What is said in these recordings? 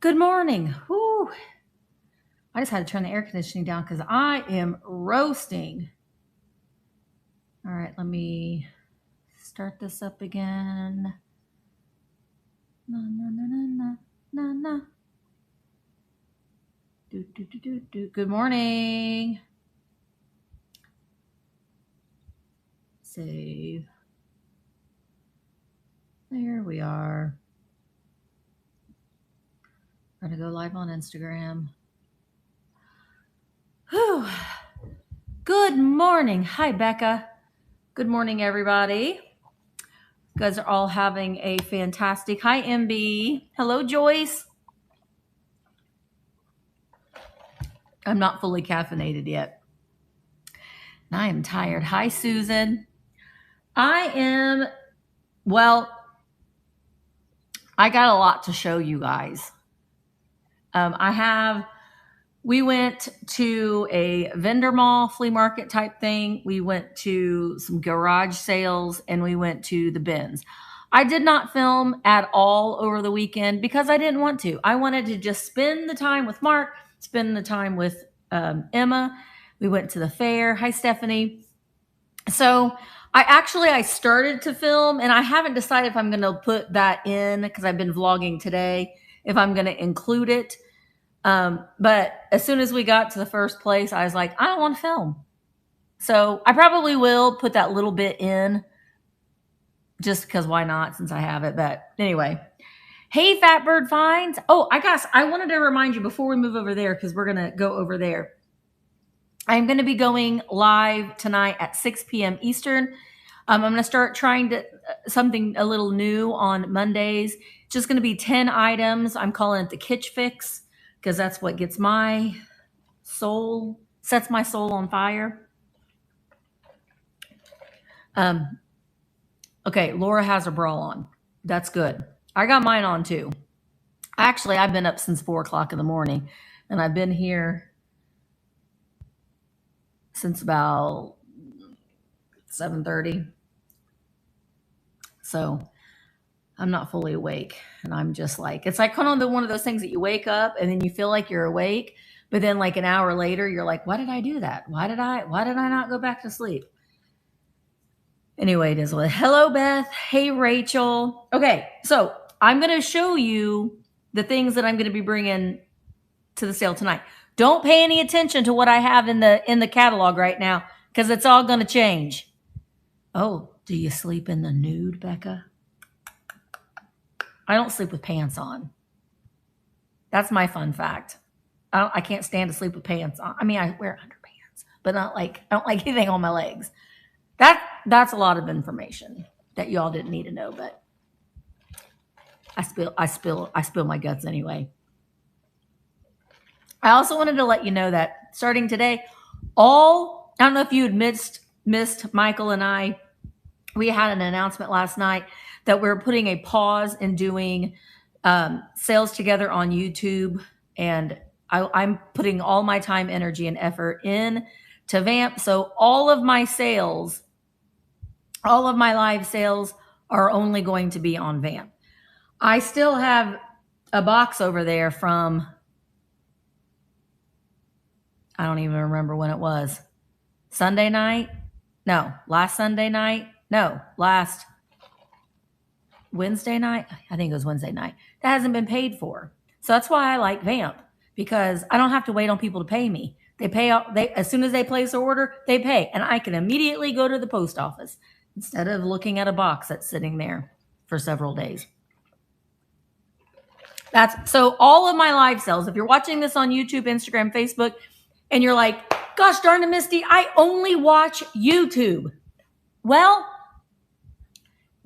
Good morning. Whew. I just had to turn the air conditioning down because I am roasting. All right, let me start this up again. Na, na, na, na, na, na. Do, do, do, do, do. Good morning. Save. There we are. We're going to go live on Instagram. Whew. Good morning. Hi, Becca. Good morning, everybody. You guys are all having a fantastic. Hi, MB. Hello, Joyce. I'm not fully caffeinated yet. I am tired. Hi, Susan. I got a lot to show you guys. We went to a vendor mall, flea market type thing. We went to some garage sales and we went to the bins. I did not film at all over the weekend because I didn't want to. I wanted to just spend the time with Mark, spend the time with Emma. We went to the fair. Hi, Stephanie. So I started to film and I haven't decided if I'm going to put that in because I've been vlogging today, if I'm going to include it. But as soon as we got to the first place, I was like, I don't want to film. So I probably will put that little bit in just because why not, since I have it. But anyway, hey, Fatbird Finds. Oh, I wanted to remind you before we move over there, because we're going to go over there. I'm going to be going live tonight at 6 p.m. Eastern. I'm going to start trying something a little new on Mondays. Just going to be 10 items. I'm calling it the Kitsch Fix because that's what sets my soul on fire. Okay, Laura has her bra on. That's good. I got mine on too. Actually, I've been up since 4 o'clock in the morning, and I've been here since about 7:30. So I'm not fully awake, and I'm just like, it's like kind of one of those things that you wake up and then you feel like you're awake, but then like an hour later you're like, why did I do that? Why did I not go back to sleep? Anyway, it is what. Hello, Beth. Hey, Rachel. Okay, so I'm going to show you the things that I'm going to be bringing to the sale tonight. Don't pay any attention to what I have in the catalog right now because it's all going to change. Oh, do you sleep in the nude, Becca? I don't sleep with pants on. That's my fun fact. I can't stand to sleep with pants on. I mean, I wear underpants, but I don't like anything on my legs. That's a lot of information that y'all didn't need to know, but I spill my guts anyway. I also wanted to let you know that starting today, I don't know if you had missed Michael and I. We had an announcement last night that we're putting a pause in doing sales together on YouTube, and I'm putting all my time, energy, and effort in to Vamp. So all of my live sales are only going to be on Vamp. I still have a box over there from, I don't even remember when it was. Sunday night? No, last Sunday night? No, last Wednesday night? I think it was Wednesday night. That hasn't been paid for. So that's why I like Vamp, because I don't have to wait on people to pay me. They pay as soon as they place an order, they pay, and I can immediately go to the post office instead of looking at a box that's sitting there for several days. So all of my live sales, if you're watching this on YouTube, Instagram, Facebook, and you're like, gosh darn it, Misty, I only watch YouTube. Well,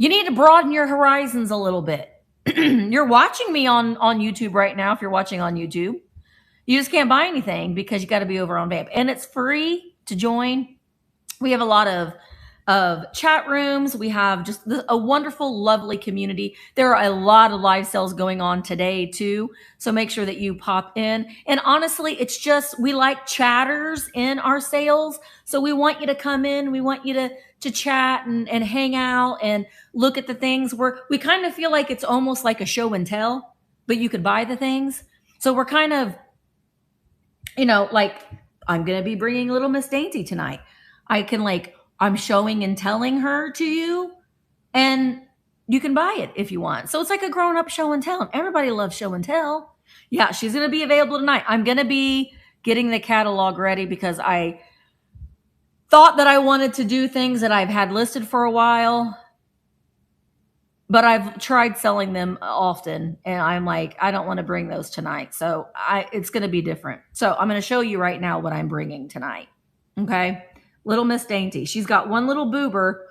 you need to broaden your horizons a little bit. You're watching me on YouTube right now. If you're watching on YouTube, you just can't buy anything because you got to be over on Vamp, and it's free to join. We have a lot of chat rooms. We have just a wonderful, lovely community. There are a lot of live sales going on today too. So make sure that you pop in. And honestly, it's just, we like chatters in our sales. So we want you to come in. We want you to chat and hang out and look at the things. We kind of feel like it's almost like a show and tell, but you could buy the things. So we're kind of, you know, like, I'm going to be bringing little Miss Dainty tonight. I can, like, I'm showing and telling her to you, and you can buy it if you want. So it's like a grown up show and tell. Everybody loves show and tell. Yeah, she's going to be available tonight. I'm going to be getting the catalog ready because I thought that I wanted to do things that I've had listed for a while, but I've tried selling them often, and I'm like, I don't want to bring those tonight. So it's going to be different. So I'm going to show you right now what I'm bringing tonight. Okay. Little Miss Dainty. She's got one little boober.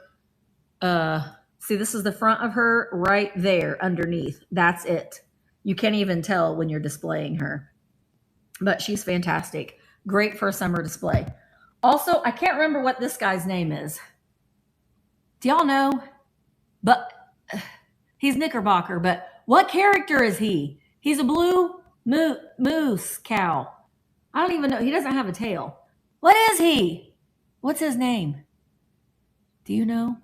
See, this is the front of her right there underneath. That's it. You can't even tell when you're displaying her, but she's fantastic. Great for a summer display. Also, I can't remember what this guy's name is. Do y'all know? But he's Knickerbocker, but what character is he? He's a blue moose cow. I don't even know. He doesn't have a tail. What is he? What's his name? Do you know?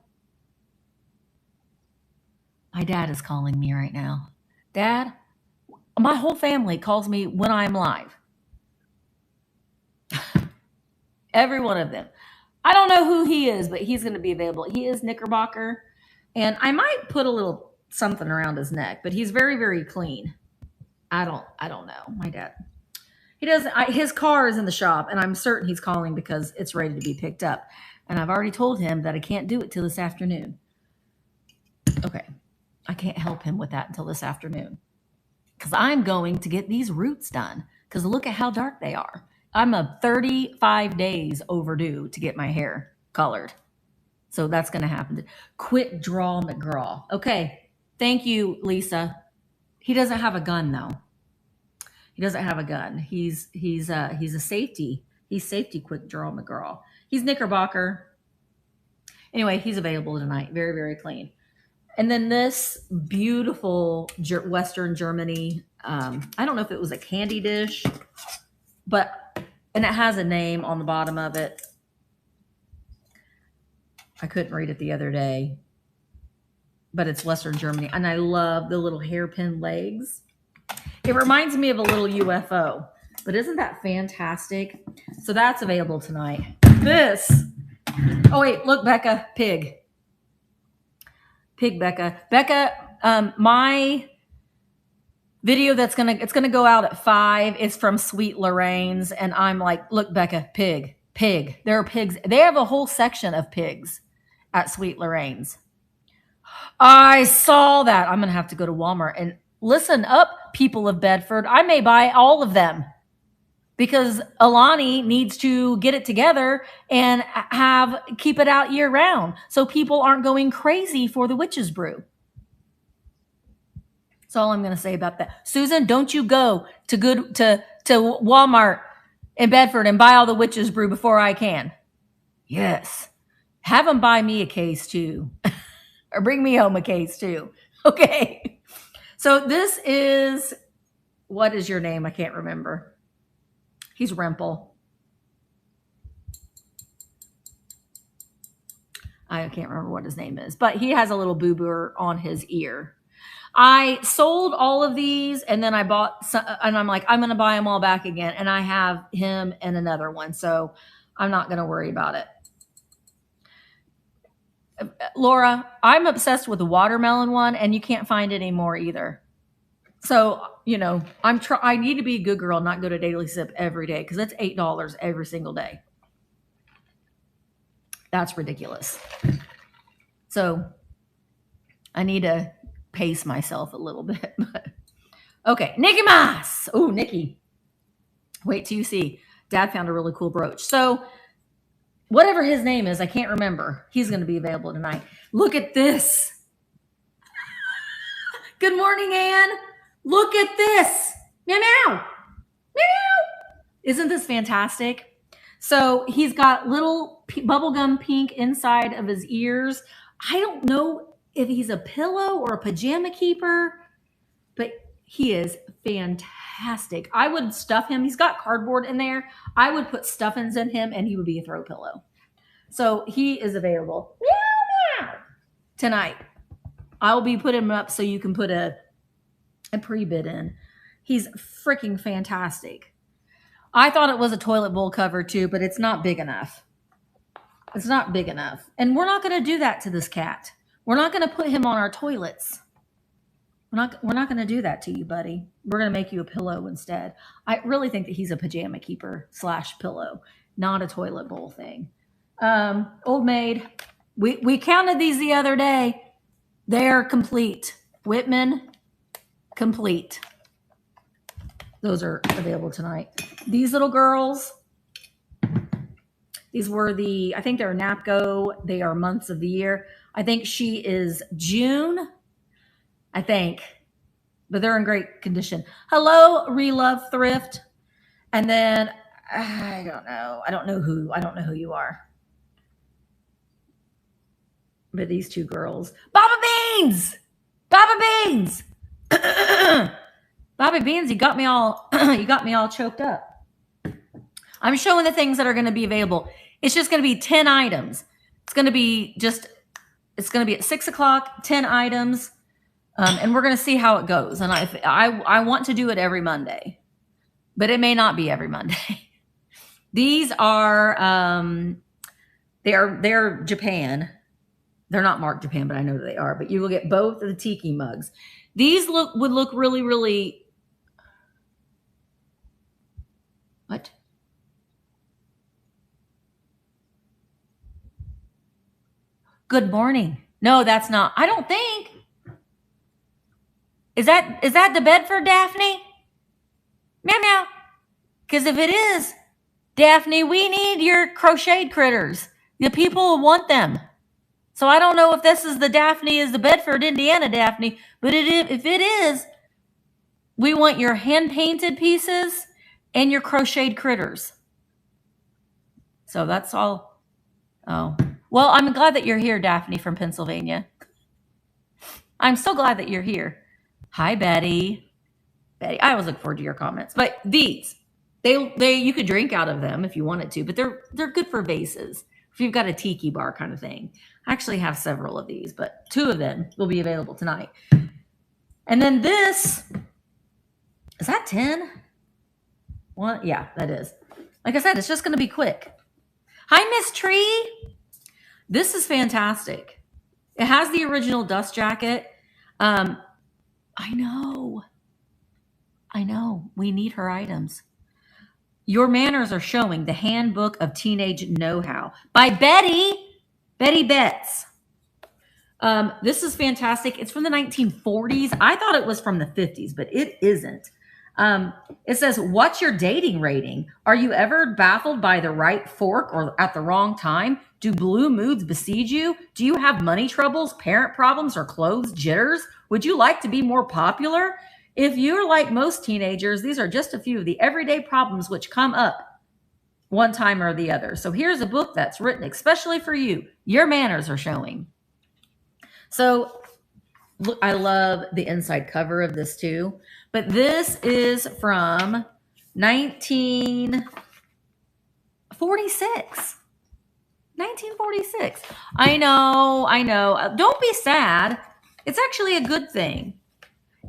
My dad is calling me right now. Dad, my whole family calls me when I'm live. Every one of them. I don't know who he is, but he's going to be available. He is Knickerbocker, and I might put a little something around his neck, but he's very, very clean. I don't know. My dad. He doesn't. His car is in the shop, and I'm certain he's calling because it's ready to be picked up. And I've already told him that I can't do it till this afternoon. Okay. I can't help him with that until this afternoon because I'm going to get these roots done because look at how dark they are. I'm a 35 days overdue to get my hair colored. So that's going to happen. Quick Draw McGraw. Okay. Thank you, Lisa. He doesn't have a gun though. He doesn't have a gun. He's a safety. He's safety Quick Draw McGraw. He's Knickerbocker. Anyway, he's available tonight. Very, very clean. And then this beautiful Western Germany, I don't know if it was a candy dish, and it has a name on the bottom of it. I couldn't read it the other day, but it's Western Germany. And I love the little hairpin legs. It reminds me of a little UFO, but isn't that fantastic? So that's available tonight. Oh wait, look, Becca, pig. Pig Becca. Becca, my video it's gonna go out at 5. It's from Sweet Lorraine's, and I'm like, look, Becca, pig. There are pigs. They have a whole section of pigs at Sweet Lorraine's. I saw that. I'm gonna have to go to Walmart and listen up, people of Bedford. I may buy all of them because Alani needs to get it together and keep it out year round so people aren't going crazy for the witch's brew. That's all I'm going to say about that. Susan, don't you go to Walmart in Bedford and buy all the witch's brew before I can. Yes. Have them buy me a case too. Or bring me home a case too. Okay. So this is, what is your name? I can't remember. He's Rempel. I can't remember what his name is, but he has a little boo-boo on his ear. I sold all of these, and then I bought some, and I'm like, I'm going to buy them all back again. And I have him and another one, so I'm not going to worry about it. Laura, I'm obsessed with the watermelon one, and you can't find it anymore either. So, you know, I need to be a good girl, not go to Daily Sip every day because it's $8 every single day. That's ridiculous. So I need to pace myself a little bit. Okay, Nikki Mas. Oh, Nikki. Wait till you see. Dad found a really cool brooch. So whatever his name is, I can't remember. He's going to be available tonight. Look at this. Good morning, Anne. Look at this. Meow, meow. Meow. Isn't this fantastic? So he's got little bubblegum pink inside of his ears. I don't know if he's a pillow or a pajama keeper, but he is fantastic. I would stuff him. He's got cardboard in there. I would put stuffings in him and he would be a throw pillow. So he is available. Meow, meow. Tonight. I'll be putting him up so you can put a pre-bid in. He's freaking fantastic. I thought it was a toilet bowl cover too, but it's not big enough. It's not big enough. And we're not going to do that to this cat. We're not going to put him on our toilets. We're not going to do that to you, buddy. We're going to make you a pillow instead. I really think that he's a pajama keeper / pillow, not a toilet bowl thing. Old Maid. We counted these the other day. They're complete. Whitman, complete. Those are available tonight. These little girls, these were I think they're NAPCO. They are months of the year. I think she is June, I think, but they're in great condition. Hello, Relove Thrift. And then, I don't know. I don't know who you are. But these two girls. Baba Beans! Baba Beans! Bobby Beans, you got me all choked up. I'm showing the things that are going to be available. It's just going to be 10 items. It's going to be at 6 o'clock, 10 items. And we're going to see how it goes. And I want to do it every Monday, but it may not be every Monday. These are, they're Japan. They're not marked Japan, but I know that they are. But you will get both of the tiki mugs. These would look really, really. What? Good morning. No, that's not. I don't think. Is that the Bedford, Daphne? Meow meow. Because if it is, Daphne, we need your crocheted critters. The people want them. So I don't know if this is the Daphne is the Bedford, Indiana Daphne, but if it is, we want your hand-painted pieces and your crocheted critters. So that's all. Oh. Well, I'm glad that you're here, Daphne from Pennsylvania. I'm so glad that you're here. Hi, Betty. Betty, I always look forward to your comments. But these, you could drink out of them if you wanted to, but they're good for vases. If you've got a tiki bar kind of thing. I actually have several of these, but 2 of them will be available tonight. And then this, is that 10? Well, yeah, that is. Like I said, it's just going to be quick. Hi, Miss Tree. This is fantastic. It has the original dust jacket. I know. We need her items. Your manners are showing. The Handbook of Teenage Know-How by Betty Betts. This is fantastic. It's from the 1940s. I thought it was from the 50s, but it isn't. It says, what's your dating rating? Are you ever baffled by the right fork or at the wrong time? Do blue moods besiege you? Do you have money troubles, parent problems, or clothes jitters? Would you like to be more popular? If you're like most teenagers, these are just a few of the everyday problems which come up one time or the other. So here's a book that's written especially for you. Your manners are showing. So look, I love the inside cover of this too. But this is from 1946. 1946. I know. Don't be sad. It's actually a good thing.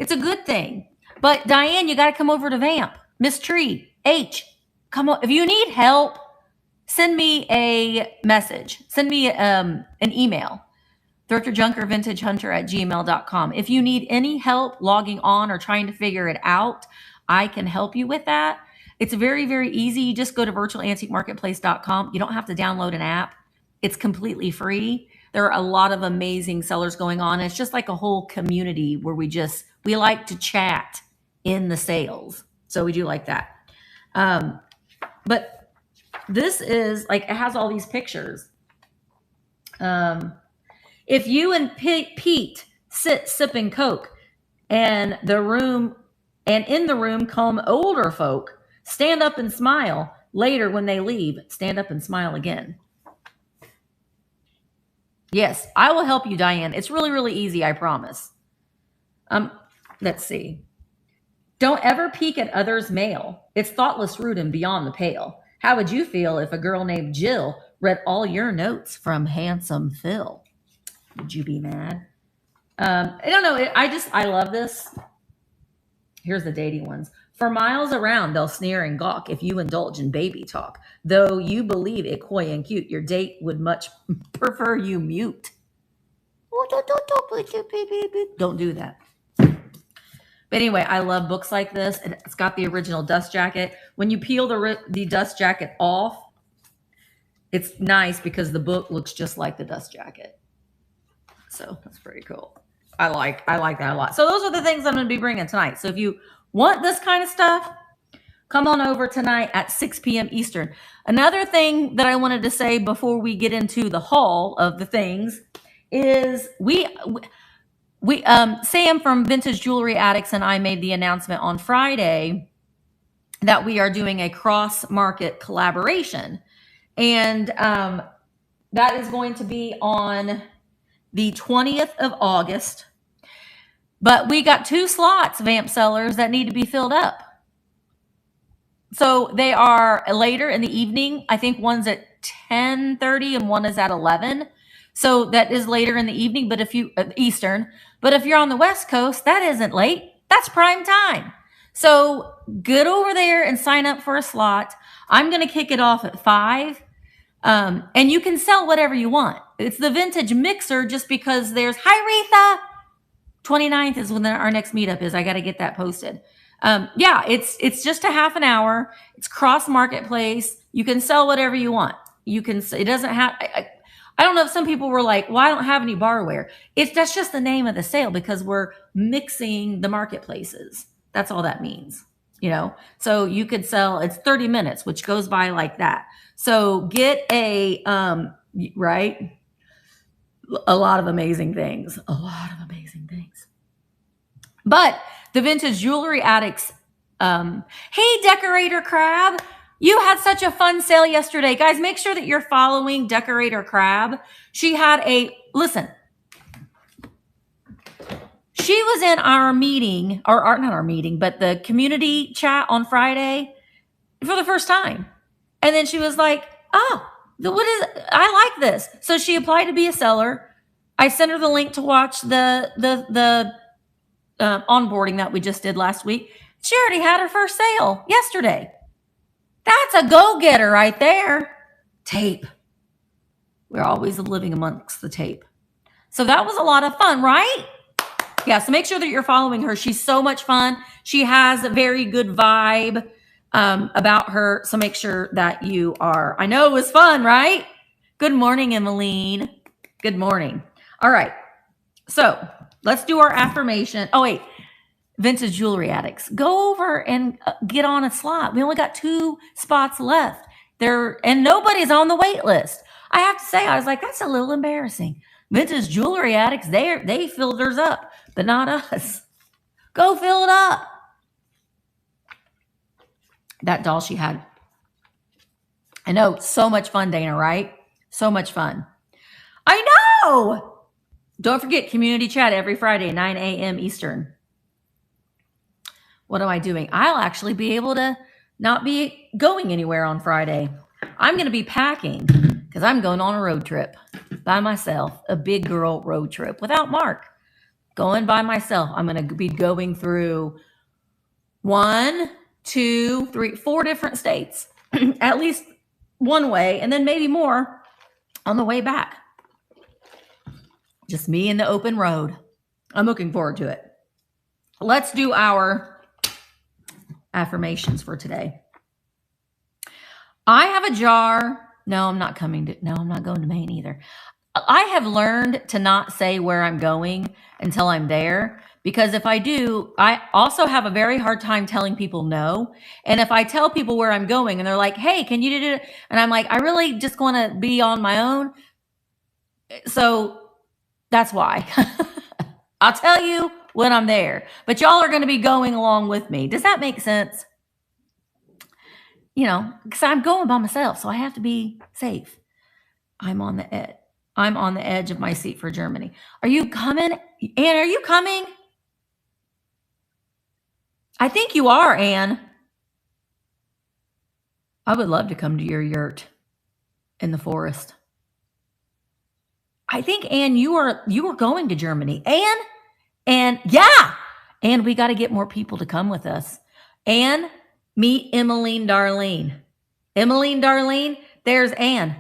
It's a good thing. But Diane, you got to come over to Vamp. Miss Tree, H, come on. If you need help, send me a message. Send me an email. thrifterjunkervintagehunter@gmail.com. If you need any help logging on or trying to figure it out, I can help you with that. It's very, very easy. You just go to virtualantiquemarketplace.com. You don't have to download an app. It's completely free. There are a lot of amazing sellers going on. It's just like a whole community where we like to chat in the sales. So we do like that. But this is like, it has all these pictures. If you and Pete sit sipping Coke and in the room come older folk, stand up and smile. Later when they leave, stand up and smile again. Yes, I will help you, Diane. It's really, really easy, I promise. Let's see. Don't ever peek at others' mail. It's thoughtless, rude, and beyond the pale. How would you feel if a girl named Jill read all your notes from Handsome Phil? Would you be mad? I don't know. I love this. Here's the dating ones. For miles around, they'll sneer and gawk if you indulge in baby talk. Though you believe it coy and cute, your date would much prefer you mute. Don't do that. But anyway, I love books like this. It's got the original dust jacket. When you peel the dust jacket off, it's nice because the book looks just like the dust jacket. So that's pretty cool. I like that a lot. So those are the things I'm going to be bringing tonight. So if you want this kind of stuff, come on over tonight at 6 p.m. Eastern. Another thing that I wanted to say before we get into the haul of the things is Sam from Vintage Jewelry Addicts and I made the announcement on Friday that we are doing a cross-market collaboration. And that is going to be on the 20th of August. But we got 2 slots, Vamp Sellers, that need to be filled up. So they are later in the evening. I think one's at 10:30 and one is at 11. So that is later in the evening, but if you Eastern. But if you're on the West Coast, that isn't late. That's prime time. So get over there and sign up for a slot. I'm going to kick it off at 5. And you can sell whatever you want. It's the vintage mixer just because there's, hi, Retha. 29th is when our next meetup is. I got to get that posted. Yeah, it's just a half an hour. It's cross marketplace. You can sell whatever you want. You can, it doesn't have, I don't know if some people were like, well, I don't have any barware. That's just the name of the sale because we're mixing the marketplaces. That's all that means, you know? So you could sell, it's 30 minutes, which goes by like that. So get a, right? A lot of amazing things. A lot of amazing things. But the Vintage Jewelry Addicts, hey, Decorator Crab, you had such a fun sale yesterday. Guys, make sure that you're following Decorator Crab. She had listen, she was in our meeting, or not our meeting, but the community chat on Friday for the first time. And then she was like, oh, I like this. So she applied to be a seller. I sent her the link to watch the onboarding that we just did last week. She already had her first sale yesterday. That's a go-getter right there. Tape. We're always living amongst the tape. So that was a lot of fun, right? Yeah, so make sure that you're following her. She's so much fun. She has a very good vibe about her. So make sure that you are. I know it was fun, right? Good morning, Emmeline. Good morning. All right. So let's do our affirmation. Oh, wait. Vintage Jewelry Addicts. Go over and get on a slot. We only got 2 spots left. And nobody's on the wait list. I have to say, I was like, that's a little embarrassing. Vintage Jewelry Addicts, they filled theirs up, but not us. Go fill it up. That doll she had. I know, so much fun, Dana, right? So much fun. I know. Don't forget community chat every Friday, 9 a.m. Eastern. What am I doing? I'll actually be able to not be going anywhere on Friday. I'm going to be packing because I'm going on a road trip by myself, a big girl road trip without Mark. Going by myself. I'm going to be going through 1, 2, 3, 4 different states, at least one way, and then maybe more on the way back. Just me and the open road. I'm looking forward to it. Let's do our affirmations for today. I have a jar. No, I'm not going to Maine either. I have learned to not say where I'm going until I'm there, because if I do, I also have a very hard time telling people no. And if I tell people where I'm going and they're like, hey, can you do it? And I'm like, I really just want to be on my own. So that's why. I'll tell you when I'm there, but y'all are going to be going along with me. Does that make sense? You know, because I'm going by myself, so I have to be safe. I'm on the edge. I'm on the edge of my seat for Germany. Are you coming? Anne, are you coming? I think you are, Anne. I would love to come to your yurt in the forest. I think, Anne, you are going to Germany. Anne? And yeah. And we got to get more people to come with us. And meet Emmeline Darlene. Emmeline Darlene, there's Anne.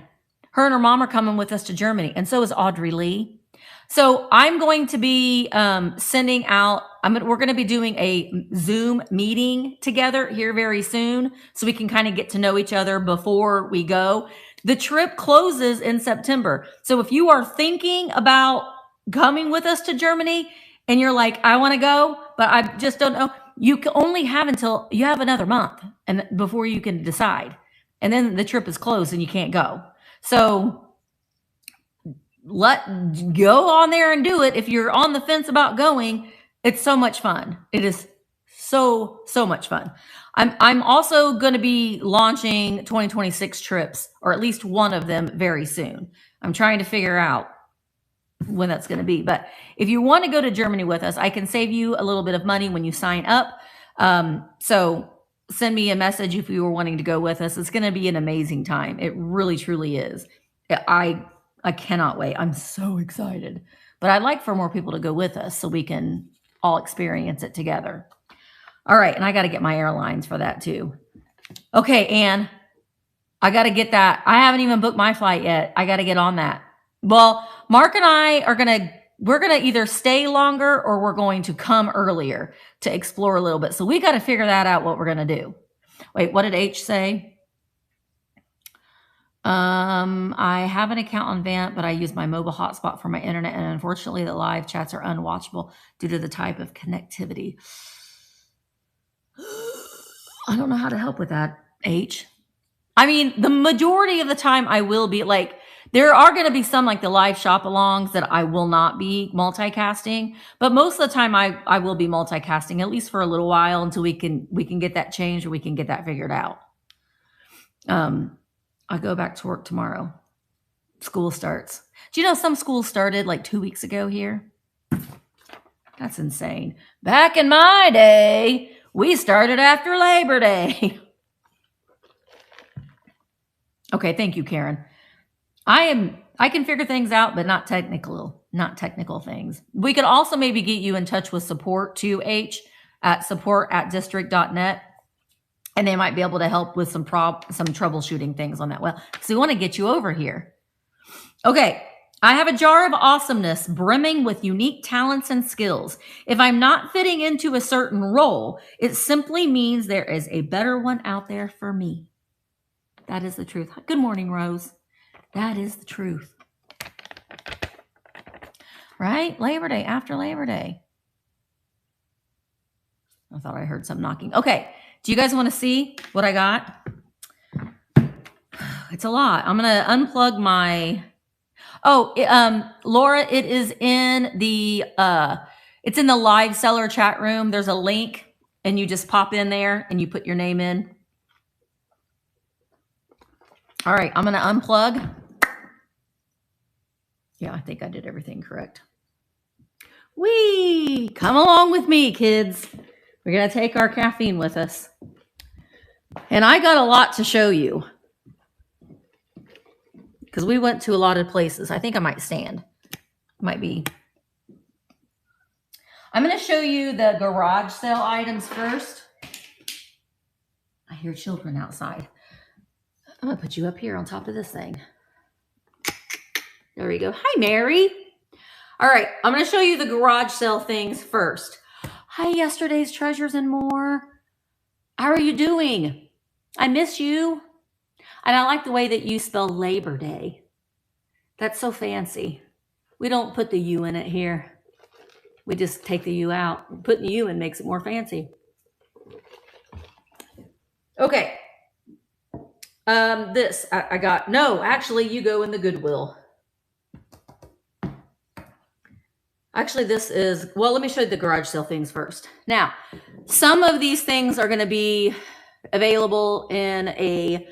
Her and her mom are coming with us to Germany. And so is Audrey Lee. So I'm going to be sending out, we're going to be doing a Zoom meeting together here very soon so we can kind of get to know each other before we go. The trip closes in September. So if you are thinking about coming with us to Germany and you're like, I want to go, but I just don't know, you can only have until you have another month and before you can decide. And then the trip is closed and you can't go. So go on there and do it. If you're on the fence about going, it's so much fun. It is so much fun. I'm also going to be launching 2026 trips, or at least one of them very soon. I'm trying to figure out when that's going to be. But if you want to go to Germany with us, I can save you a little bit of money when you sign up. So send me a message if you were wanting to go with us. It's going to be an amazing time. It really, truly is. I cannot wait. I'm so excited. But I'd like for more people to go with us so we can all experience it together. All right. And I got to get my airlines for that too. Okay, Anne. I got to get that. I haven't even booked my flight yet. I got to get on that. Well, Mark and I we're going to either stay longer or we're going to come earlier to explore a little bit. So we got to figure that out, what we're going to do. Wait, what did H say? I have an account on Vant, but I use my mobile hotspot for my internet. And unfortunately, the live chats are unwatchable due to the type of connectivity. I don't know how to help with that, H. I mean, the majority of the time I will be like, there are going to be some like the live shop alongs that I will not be multicasting, but most of the time I will be multicasting, at least for a little while until we can get that changed or we can get that figured out. I go back to work tomorrow. School starts. Do you know some schools started like 2 weeks ago here? That's insane. Back in my day, we started after Labor Day. Okay, thank you, Karen. I can figure things out, but not technical things. We could also maybe get you in touch with support too, H, at support@district.net. And they might be able to help with some troubleshooting things on that. Well, so we want to get you over here. Okay. I have a jar of awesomeness brimming with unique talents and skills. If I'm not fitting into a certain role, it simply means there is a better one out there for me. That is the truth. Good morning, Rose. That is the truth. Right? Labor Day, after Labor Day. I thought I heard some knocking. Okay. Do you guys want to see what I got? It's a lot. I'm going to unplug my... Laura, it is in the live seller chat room. There's a link and you just pop in there and you put your name in. All right. I'm going to unplug. Yeah, I think I did everything correct. Whee! Come along with me, kids. We're going to take our caffeine with us. And I got a lot to show you. Because we went to a lot of places. I think I might stand. Might be. I'm going to show you the garage sale items first. I hear children outside. I'm going to put you up here on top of this thing. There we go. Hi, Mary. All right. I'm going to show you the garage sale things first. Hi, yesterday's treasures and more. How are you doing? I miss you. And I like the way that you spell Labor Day. That's so fancy. We don't put the U in it here. We just take the U out. Putting the U in makes it more fancy. Okay. This I got. No, actually, you go in the Goodwill. Actually, this is, well, let me show you the garage sale things first. Now, some of these things are going to be available in a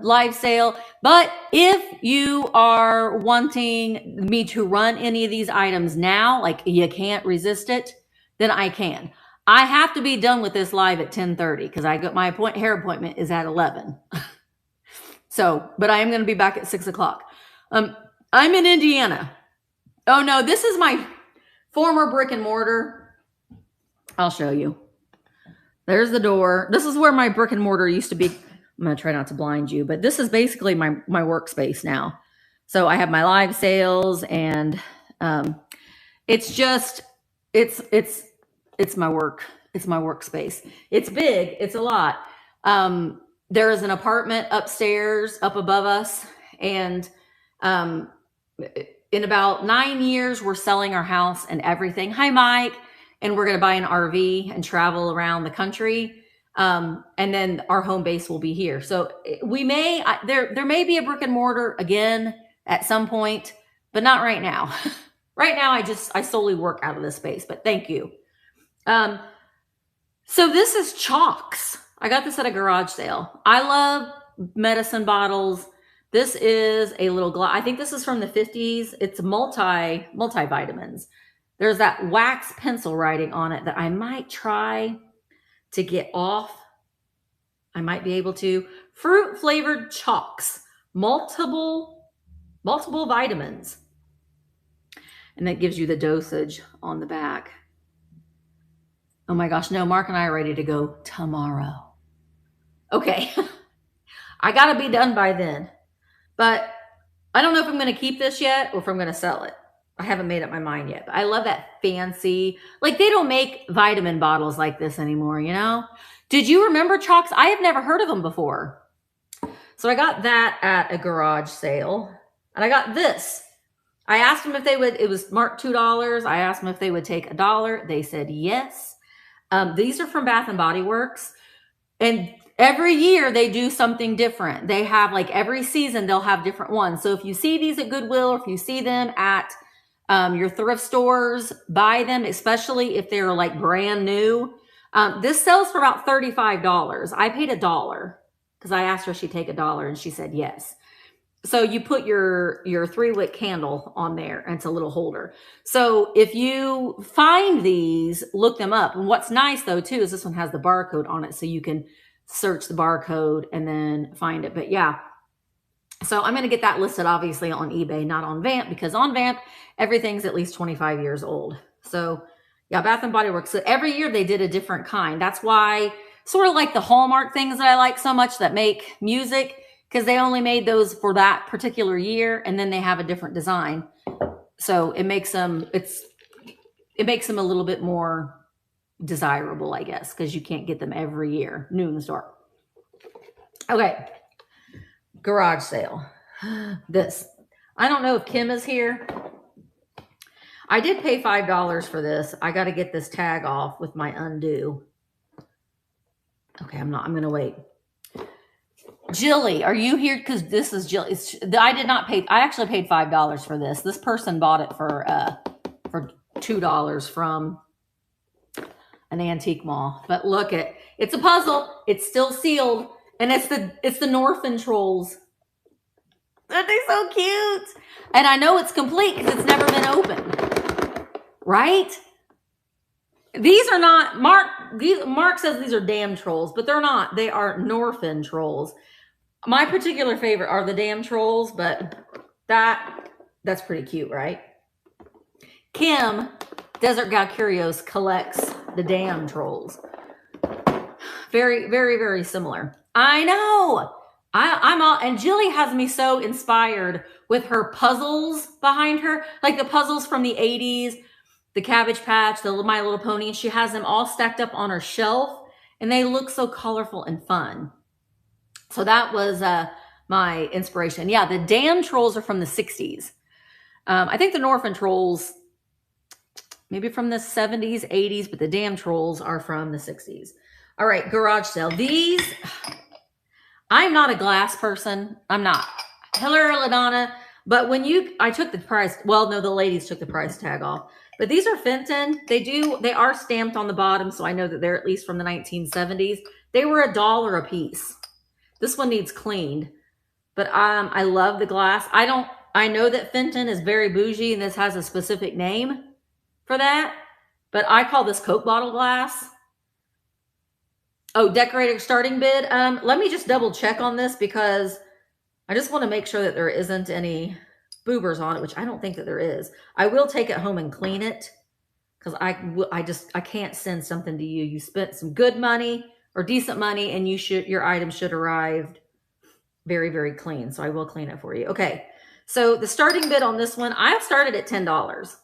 live sale. But if you are wanting me to run any of these items now, like you can't resist it, then I can. I have to be done with this live at 10:30 because I got my hair appointment is at 11. So, but I am going to be back at 6 o'clock. I'm in Indiana. Oh no, this is my former brick and mortar. I'll show you. There's the door. This is where my brick and mortar used to be. I'm going to try not to blind you, but this is basically my workspace now. So I have my live sales, and it's just it's my work. It's my workspace. It's big. It's a lot. There is an apartment upstairs, up above us, and um, in about 9 years, we're selling our house and everything. Hi, Mike. And we're going to buy an RV and travel around the country. And then our home base will be here. So we may, there may be a brick and mortar again at some point, but not right now. Right now, I solely work out of this space, but thank you. So this is chalks. I got this at a garage sale. I love medicine bottles. This is a little glass. I think this is from the 50s. It's multivitamins. There's that wax pencil writing on it that I might try to get off. I might be able to. Fruit flavored chalks, multiple vitamins. And that gives you the dosage on the back. Oh my gosh, no, Mark and I are ready to go tomorrow. Okay, I gotta be done by then. But I don't know if I'm gonna keep this yet or if I'm gonna sell it. I haven't made up my mind yet. But I love that fancy, like they don't make vitamin bottles like this anymore, you know? Did you remember chalks? I have never heard of them before. So I got that at a garage sale. And I got this. I asked them if they would, it was marked $2. I asked them if they would take $1. They said yes. These are from Bath and Body Works. And every year they do something different. They have like every season they'll have different ones. So if you see these at Goodwill, or if you see them at your thrift stores, buy them, especially if they're like brand new. This sells for about $35. I paid $1 because I asked her if she'd take $1 and she said yes. So you put your 3-wick candle on there, and it's a little holder. So if you find these, look them up. And what's nice though too is this one has the barcode on it, so you can search the barcode and then find it. But yeah, so I'm going to get that listed obviously on eBay, not on Vamp, because on Vamp everything's at least 25 years old. So yeah, Bath and Body Works. So every year they did a different kind. That's why, sort of like the Hallmark things that I like so much that make music, because they only made those for that particular year, and then they have a different design. So it makes them, it makes them a little bit more desirable, I guess, because you can't get them every year, new in the store. Okay, garage sale. This, I don't know if Kim is here. I did pay $5 for this. I got to get this tag off with my undo. Okay, I'm going to wait. Jilly, are you here? Because this is Jilly. I did not pay. I actually paid $5 for this. This person bought it for $2 from an antique mall. But look, it's a puzzle. It's still sealed, and it's the Norfin trolls. Aren't they so cute? And I know it's complete because it's never been opened, right? These are not Mark says these are damn trolls, but they're not. They are Norfin trolls. My particular favorite are the damn trolls, but that's pretty cute, right? Kim, Desert Gal Curios, collects the damn trolls. Very, very, very similar. I know. I'm all, and Jilly has me so inspired with her puzzles behind her, like the puzzles from the 80s, the Cabbage Patch, the My Little Pony, and she has them all stacked up on her shelf, and they look so colorful and fun. So that was my inspiration. Yeah, the damn trolls are from the 60s. I think the Norfin trolls, maybe from the 70s, 80s, but the damn trolls are from the 60s. All right, garage sale. These, I'm not a glass person. I'm not. Hello, LaDonna. But when I took the price, well, no, the ladies took the price tag off. But these are Fenton. They are stamped on the bottom, so I know that they're at least from the 1970s. They were $1 a piece. This one needs cleaned, but I love the glass. I know that Fenton is very bougie, and this has a specific name for that, but I call this Coke bottle glass. Oh, decorator starting bid. Let me just double check on this because I just want to make sure that there isn't any boobers on it, which I don't think that there is. I will take it home and clean it because I can't send something to you. You spent some good money or decent money, and your item should arrive very, very clean. So I will clean it for you. Okay. So the starting bid on this one, I started at $10.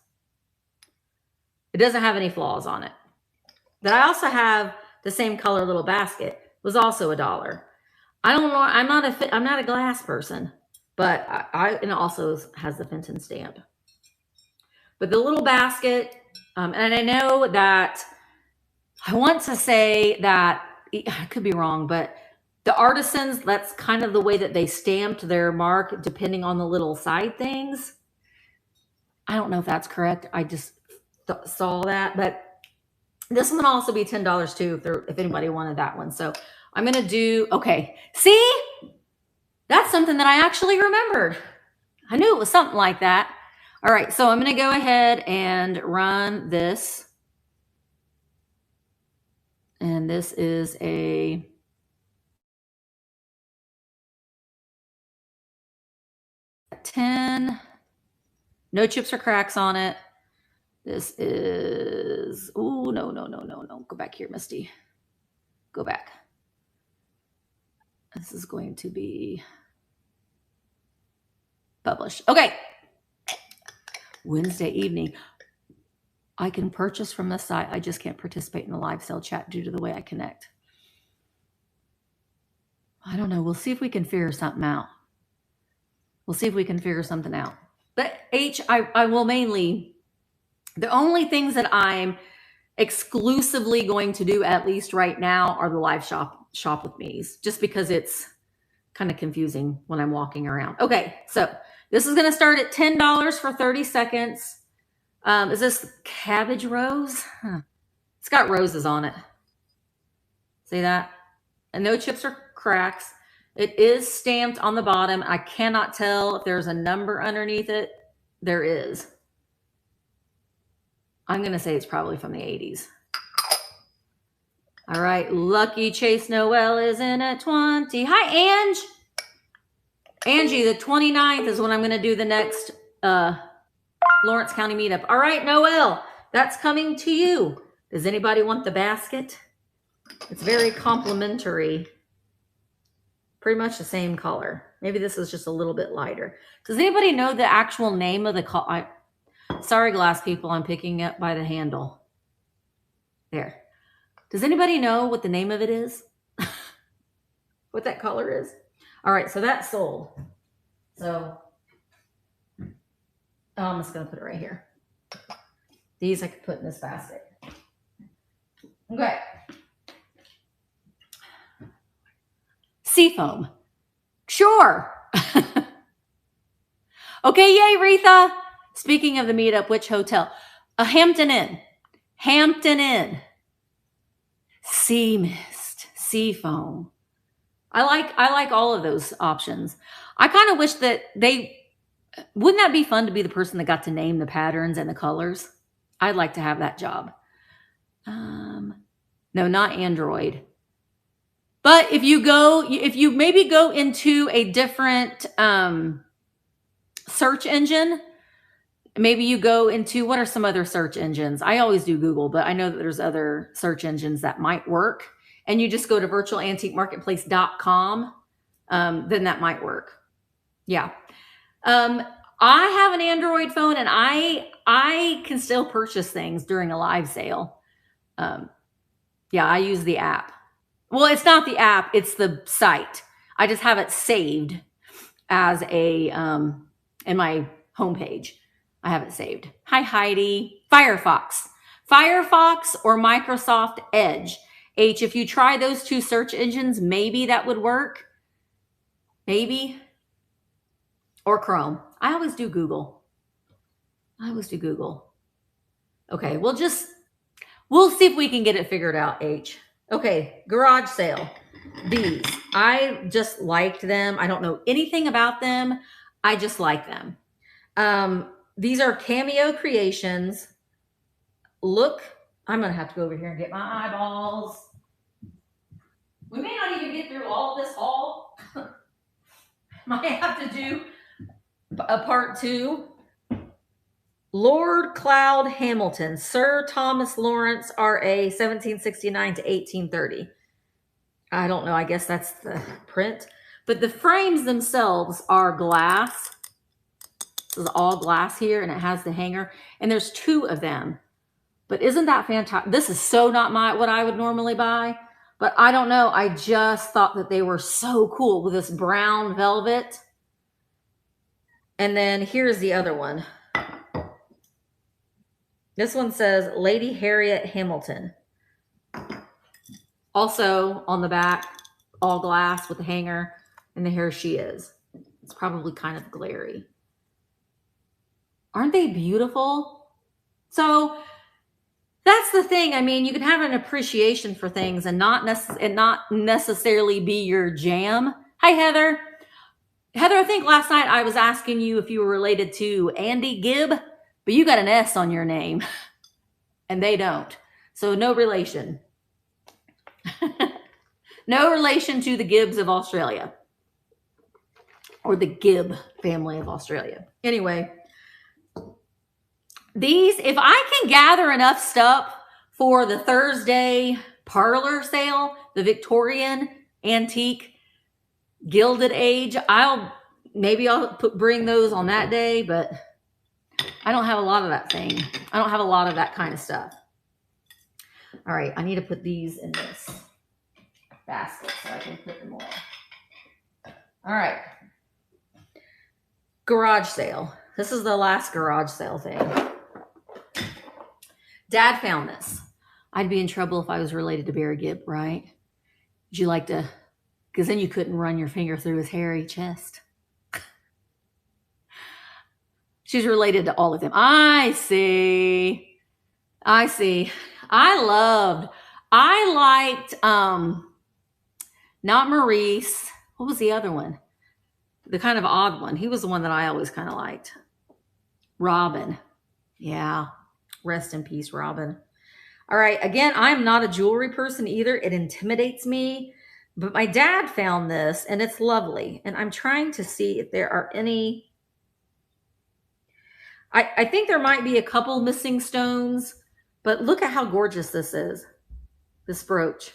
It doesn't have any flaws on it. But I also have the same color little basket. It was also $1. I don't know. I'm not a glass person, but and it also has the Fenton stamp. But the little basket, and I know that I want to say that I could be wrong, but the artisans, that's kind of the way that they stamped their mark, depending on the little side things. I don't know if that's correct. I just saw that, but this one will also be $10 too, if anybody wanted that one. So I'm going to do, okay. See, that's something that I actually remembered. I knew it was something like that. All right. So I'm going to go ahead and run this. And this is a $10. No chips or cracks on it. This is, oh, no. Go back here, Misty. Go back. This is going to be published. Okay. Wednesday evening. I can purchase from the site. I just can't participate in the live sale chat due to the way I connect. I don't know. We'll see if we can figure something out. But I will mainly, the only things that I'm exclusively going to do, at least right now, are the live shop with me's, just because it's kind of confusing when I'm walking around. Okay, so this is going to start at $10 for 30 seconds. Is this cabbage rose? Huh. It's got roses on it. See that? And no chips or cracks. It is stamped on the bottom. I cannot tell if there's a number underneath it. There is. I'm going to say it's probably from the 80s. All right. Lucky Chase Noel is in at 20. Hi, Ange. Angie, the 29th is when I'm going to do the next Lawrence County meetup. All right, Noel, that's coming to you. Does anybody want the basket? It's very complimentary. Pretty much the same color. Maybe this is just a little bit lighter. Does anybody know the actual name of the sorry, glass people, I'm picking up by the handle. There. Does anybody know what the name of it is? What that color is? All right, so that's sold. So I'm just going to put it right here. These I could put in this basket. Okay. Seafoam. Sure. Okay, yay, Retha. Speaking of the meetup, which hotel? A Hampton Inn. Hampton Inn. Sea mist. Seafoam. I like all of those options. I kind of wish that wouldn't that be fun to be the person that got to name the patterns and the colors? I'd like to have that job. No, not Android. But if you maybe go into a different search engine, maybe you go into, what are some other search engines? I always do Google, but I know that there's other search engines that might work. And you just go to virtualantiquemarketplace.com, then that might work. Yeah. I have an Android phone, and I can still purchase things during a live sale. Yeah, I use the app. Well, it's not the app, it's the site. I just have it saved as in my homepage. I have it saved. Hi, Heidi. Firefox or Microsoft Edge. H, if you try those two search engines, maybe that would work. Maybe. Or Chrome. I always do Google. Okay, we'll see if we can get it figured out, H. Okay, garage sale. These. I just liked them. I don't know anything about them. I just like them. These are Cameo Creations. Look, I'm going to have to go over here and get my eyeballs. We may not even get through all of this haul. Might have to do a part 2. Lord Cloud Hamilton, Sir Thomas Lawrence, R.A., 1769 to 1830. I don't know. I guess that's the print. But the frames themselves are glass. This is all glass here, and it has the hanger. And there's 2 of them. But isn't that fantastic? This is so not what I would normally buy. But I don't know. I just thought that they were so cool with this brown velvet. And then here's the other one. This one says Lady Harriet Hamilton. Also on the back, all glass with the hanger, and here she is. It's probably kind of glary. Aren't they beautiful? So that's the thing. I mean, you can have an appreciation for things and not necessarily be your jam. Hi, Heather. Heather, I think last night I was asking you if you were related to Andy Gibb, but you got an S on your name, and they don't. So no relation. No relation to the Gibbs of Australia, or the Gibb family of Australia. Anyway, these, if I can gather enough stuff for the Thursday parlor sale, the Victorian antique Gilded Age, maybe I'll bring those on that day, but I don't have a lot of that thing. I don't have a lot of that kind of stuff. All right, I need to put these in this basket so I can put them away. All right. Garage sale. This is the last garage sale thing. Dad found this. I'd be in trouble if I was related to Barry Gibb, right? Would you like to, because then you couldn't run your finger through his hairy chest. She's related to all of them. I see. I see. I liked, not Maurice. What was the other one? The kind of odd one. He was the one that I always kind of liked. Robin. Yeah. Rest in peace, Robin. All right. Again, I'm not a jewelry person either. It intimidates me. But my dad found this, and it's lovely. And I'm trying to see if there are any. I think there might be a couple missing stones, but look at how gorgeous this is, this brooch.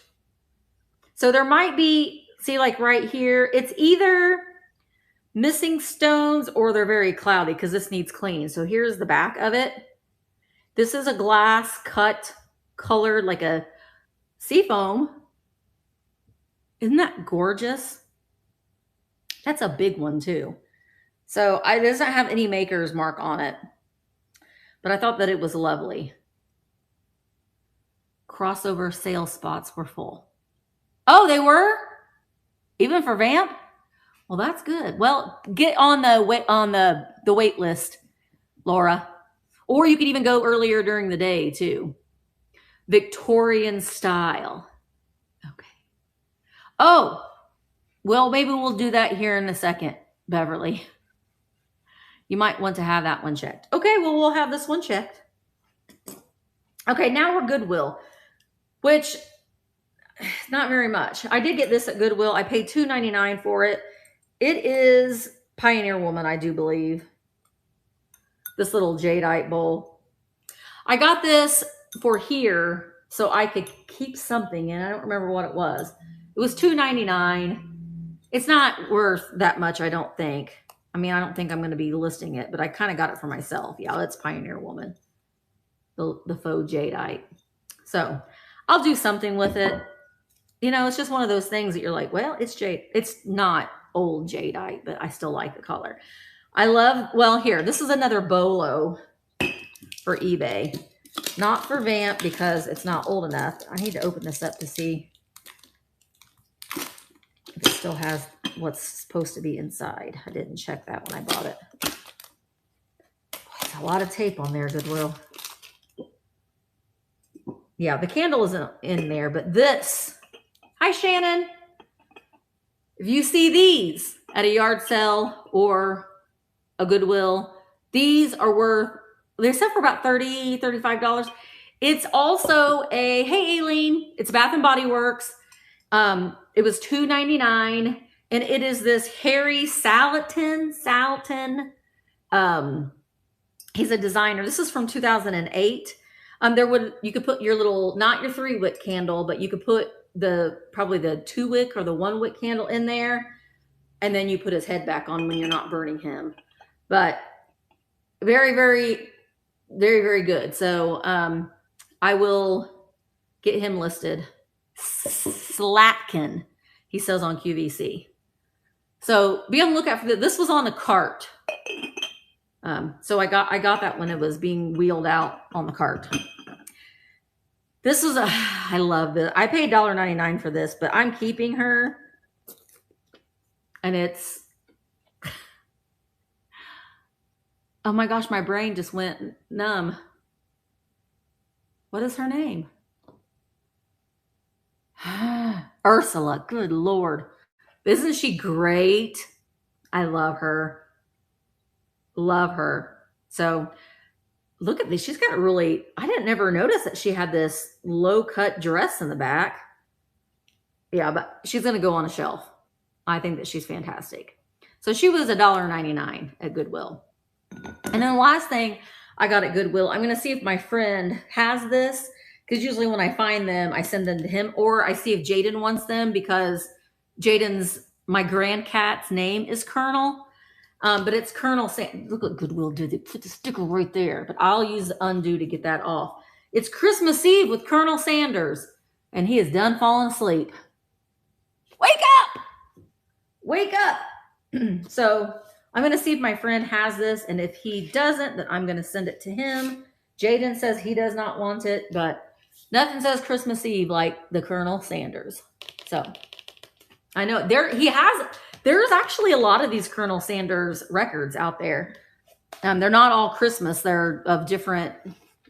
So there might be, see, like right here, it's either missing stones or they're very cloudy because this needs cleaning. So here's the back of it. This is a glass cut, colored like a seafoam. Isn't that gorgeous? That's a big one too. So it doesn't have any maker's mark on it, but I thought that it was lovely. Crossover sale spots were full. Oh, they were? Even for Vamp? Well, that's good. Well, get on the wait list, Laura. Or you could even go earlier during the day too. Victorian style. Okay. Oh, well, maybe we'll do that here in a second, Beverly. You might want to have that one checked. Okay, well, we'll have this one checked. Okay, now we're Goodwill, which not very much. I did get this at Goodwill. I paid $2.99 for it. It is Pioneer Woman, I do believe. This little jadeite bowl. I got this for here so I could keep something in. I don't remember what it was. It was $2.99. It's not worth that much, I don't think. I mean, I don't think I'm going to be listing it, but I kind of got it for myself. Yeah, it's Pioneer Woman. The faux jadeite. So I'll do something with it. You know, it's just one of those things that you're like, well, it's jade. It's not old jadeite, but I still like the color. I love, well, here, this is another bolo for eBay. Not for Vamp because it's not old enough. I need to open this up to see if it still has what's supposed to be inside. I didn't check that when I bought it. There's a lot of tape on there, Goodwill. Yeah, the candle isn't in there, but this. Hi, Shannon. If you see these at a yard sale or a Goodwill, these are worth, they sell for about $30, $35. It's also a, hey, Aileen, it's Bath & Body Works. It was $2.99, and it is this hairy Salatin He's a designer. This is from 2008. You could put your little, not your 3-wick candle, but you could put probably the 2-wick or the 1-wick candle in there, and then you put his head back on when you're not burning him. But very, very, very, very good. So I will get him listed. Slatkin, he says on QVC. So be on the lookout for this. This was on a cart. So I got that when it was being wheeled out on the cart. This was I love this. I paid $1.99 for this, but I'm keeping her. And it's, oh my gosh, my brain just went numb. What is her name? Ursula. Good Lord. Isn't she great? I love her. Love her. So look at this. She's got really, I didn't never notice that she had this low cut dress in the back. Yeah, but she's going to go on a shelf. I think that she's fantastic. So she was $1.99 at Goodwill. And then the last thing I got at Goodwill, I'm going to see if my friend has this, because usually when I find them, I send them to him, or I see if Jaden wants them, because my grand cat's name is Colonel. But it's Colonel Sanders. Look what Goodwill did. They put the sticker right there, but I'll use the undo to get that off. It's Christmas Eve with Colonel Sanders, and he is done falling asleep. Wake up! Wake up! So I'm going to see if my friend has this, and if he doesn't, then I'm going to send it to him. Jaden says he does not want it, but nothing says Christmas Eve like the Colonel Sanders. So I know there's actually a lot of these Colonel Sanders records out there. They're not all Christmas. They're of different,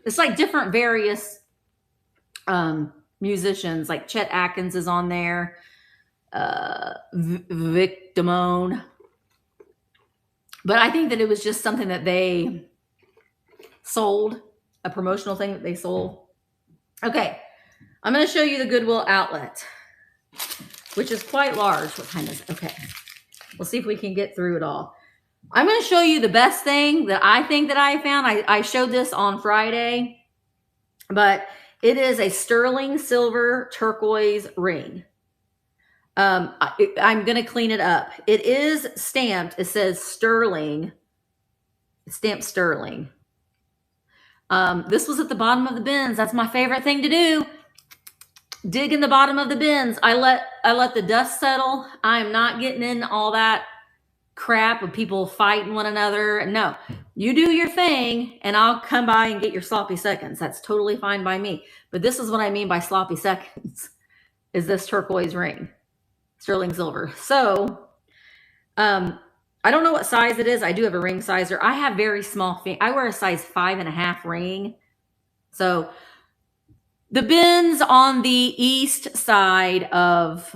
it's like different various musicians. Like Chet Atkins is on there. Vic Damone. But I think that it was just something that they sold, a promotional thing that they sold. Okay, I'm going to show you the Goodwill outlet, which is quite large. What time is it? Okay, we'll see if we can get through it all. I'm going to show you the best thing that I think that I found. I showed this on Friday, but it is a sterling silver turquoise ring. I'm going to clean it up. It is stamped. It says sterling. It's stamped sterling. This was at the bottom of the bins. That's my favorite thing to do. Dig in the bottom of the bins. I let the dust settle. I'm not getting in all that crap of people fighting one another. No, you do your thing and I'll come by and get your sloppy seconds. That's totally fine by me. But this is what I mean by sloppy seconds, is this turquoise ring. Sterling silver. So, I don't know what size it is. I do have a ring sizer. I have very small feet. I wear a size 5.5 ring. So the bins on the east side of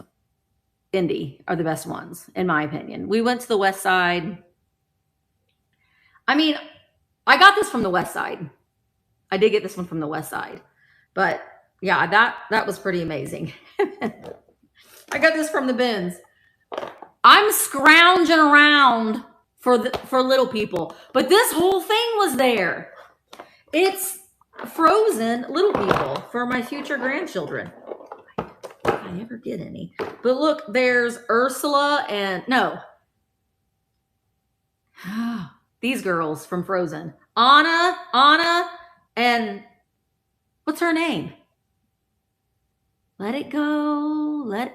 Indy are the best ones, in my opinion. We went to the west side. I mean, I got this from the west side. I did get this one from the west side. But yeah, that was pretty amazing. I got this from the bins. I'm scrounging around for little people, but this whole thing was there. It's frozen little people for my future grandchildren. If I ever get any. But look, there's Ursula and no. These girls from Frozen. Anna, and what's her name? Let it go.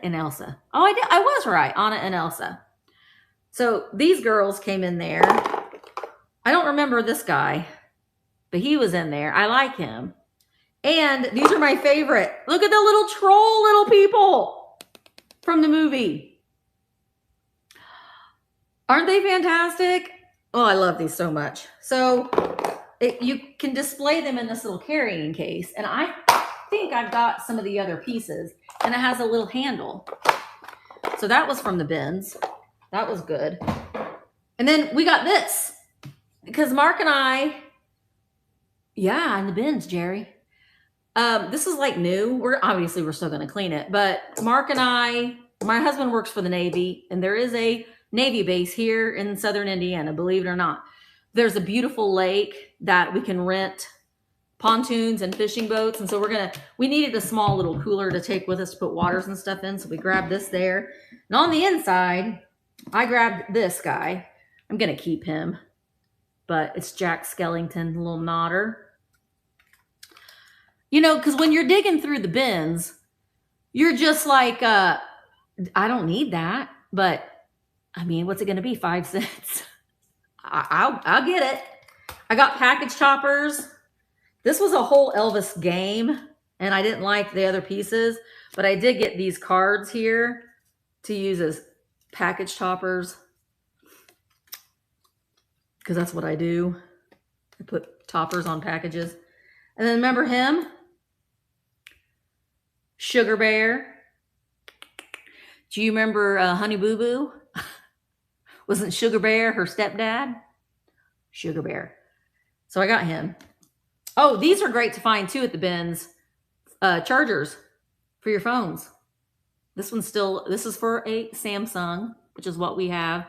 And Elsa. Oh, I was right. Anna and Elsa. So these girls came in there. I don't remember this guy, but he was in there. I like him. And these are my favorite. Look at the little troll little people from the movie. Aren't they fantastic? Oh, I love these so much. So you can display them in this little carrying case. And I think I've got some of the other pieces, and it has a little handle. So that was from the bins. That was good. And then we got this because Mark and I, yeah, in the bins, Jerry. This is like new. We're still going to clean it, but Mark and I, my husband works for the Navy, and there is a Navy base here in southern Indiana, believe it or not. there's a beautiful lake that we can rent pontoons and fishing boats. And so we needed a small little cooler to take with us to put waters and stuff in. So we grabbed this there. And on the inside, I grabbed this guy. I'm going to keep him, but it's Jack Skellington, little nodder. You know, because when you're digging through the bins, you're just like, I don't need that. But I mean, what's it going to be? 5 cents. I'll get it. I got package choppers. This was a whole Elvis game, and I didn't like the other pieces, but I did get these cards here to use as package choppers because that's what I do. I put toppers on packages. And then remember him? Sugar Bear. Do you remember Honey Boo Boo? Wasn't Sugar Bear her stepdad? Sugar Bear. So I got him. Oh, these are great to find too at the bins. Chargers for your phones. This is for a Samsung, which is what we have.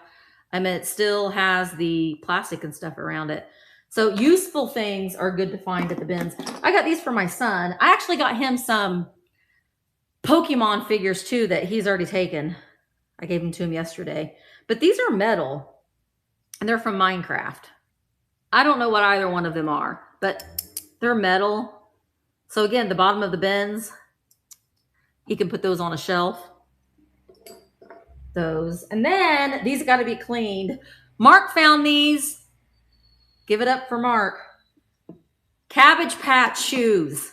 I mean, it still has the plastic and stuff around it. So useful things are good to find at the bins. I got these for my son. I actually got him some Pokemon figures too that he's already taken. I gave them to him yesterday. But these are metal and they're from Minecraft. I don't know what either one of them are, but they're metal. So again, the bottom of the bins, he can put those on a shelf. Those. And then these got to be cleaned. Mark found these. Give it up for Mark. Cabbage Patch shoes.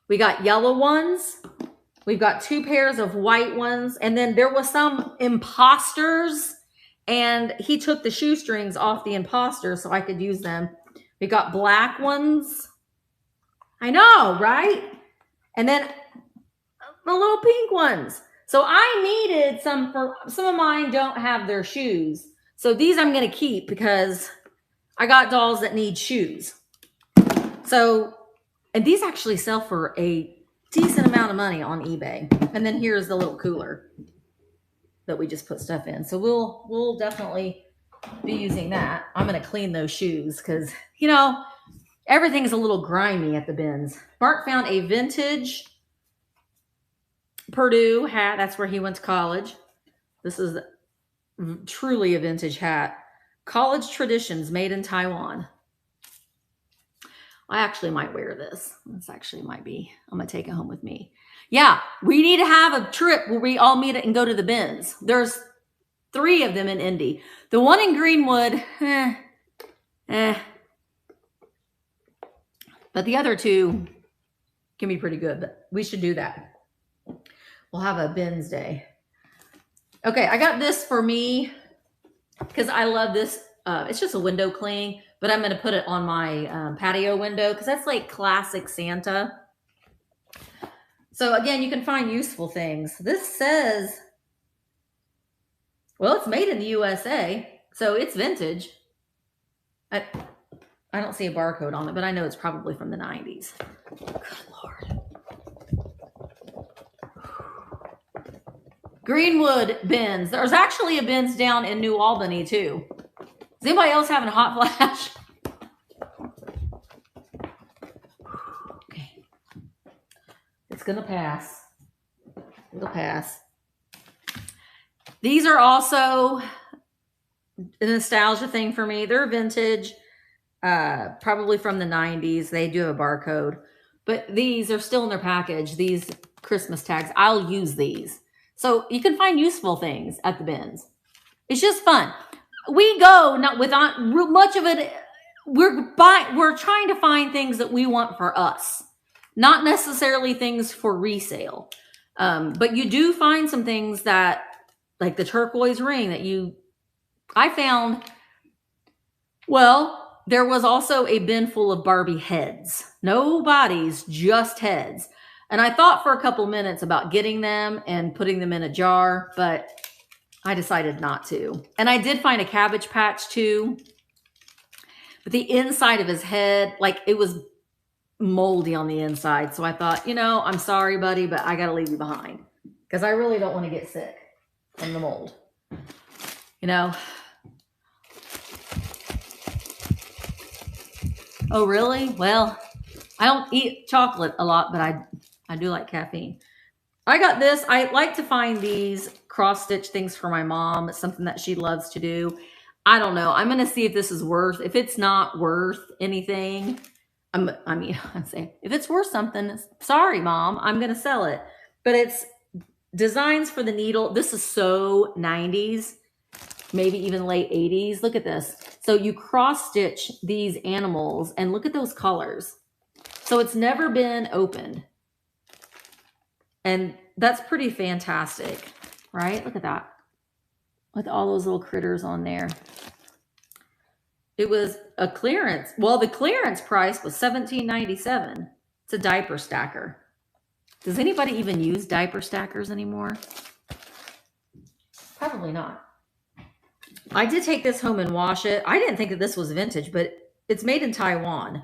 We got yellow ones. We've got 2 pairs of white ones. And then there was some imposters. And he took the shoestrings off the imposters so I could use them. We got black ones. I know, right? And then the little pink ones. So I needed some of mine don't have their shoes. So these I'm going to keep because I got dolls that need shoes. So, and these actually sell for a decent amount of money on eBay. And then here's the little cooler that we just put stuff in. So we'll definitely be using that. I'm going to clean those shoes because, you know, everything's a little grimy at the bins. Mark found a vintage Purdue hat. That's where he went to college. This is truly a vintage hat. College traditions made in Taiwan. I actually might wear this. This actually might be. I'm going to take it home with me. Yeah, we need to have a trip where we all meet and go to the bins. There's 3 of them in Indy. The one in Greenwood, but the other 2 can be pretty good. But we should do that. We'll have a bins day. Okay, I got this for me because I love this. It's just a window cling, but I'm going to put it on my patio window because that's like classic Santa. So again, you can find useful things. This says, well, it's made in the USA, so it's vintage. I don't see a barcode on it, but I know it's probably from the 90s. Good Lord. Greenwood bins. There's actually a bins down in New Albany too. Is anybody else having a hot flash? Okay. It's going to pass. It'll pass. These are also a nostalgia thing for me. They're vintage, probably from the 90s. They do have a barcode. But these are still in their package. These Christmas tags. I'll use these. So you can find useful things at the bins. It's just fun. We go not without much of it. We're trying to find things that we want for us, not necessarily things for resale. But you do find some things that, like the turquoise ring that I found. Well, there was also a bin full of Barbie heads. No bodies, just heads. And I thought for a couple minutes about getting them and putting them in a jar, but I decided not to. And I did find a Cabbage Patch too. But the inside of his head, like it was moldy on the inside. So I thought, you know, I'm sorry, buddy, but I got to leave you behind because I really don't want to get sick from the mold. You know, Oh, really? Well, I don't eat chocolate a lot, but I do like caffeine. I got this. I like to find these cross-stitch things for my mom. It's something that she loves to do. I don't know. I'm going to see if this is worth, if it's not worth anything. I'm saying if it's worth something, sorry, Mom, I'm going to sell it. But it's designs for the needle. This is so 90s, maybe even late 80s. Look at this. So you cross-stitch these animals and look at those colors. So it's never been opened. And that's pretty fantastic, right? Look at that. With all those little critters on there. It was a clearance. Well, the clearance price was $17.97. It's a diaper stacker. Does anybody even use diaper stackers anymore? Probably not. I did take this home and wash it. I didn't think that this was vintage, but it's made in Taiwan.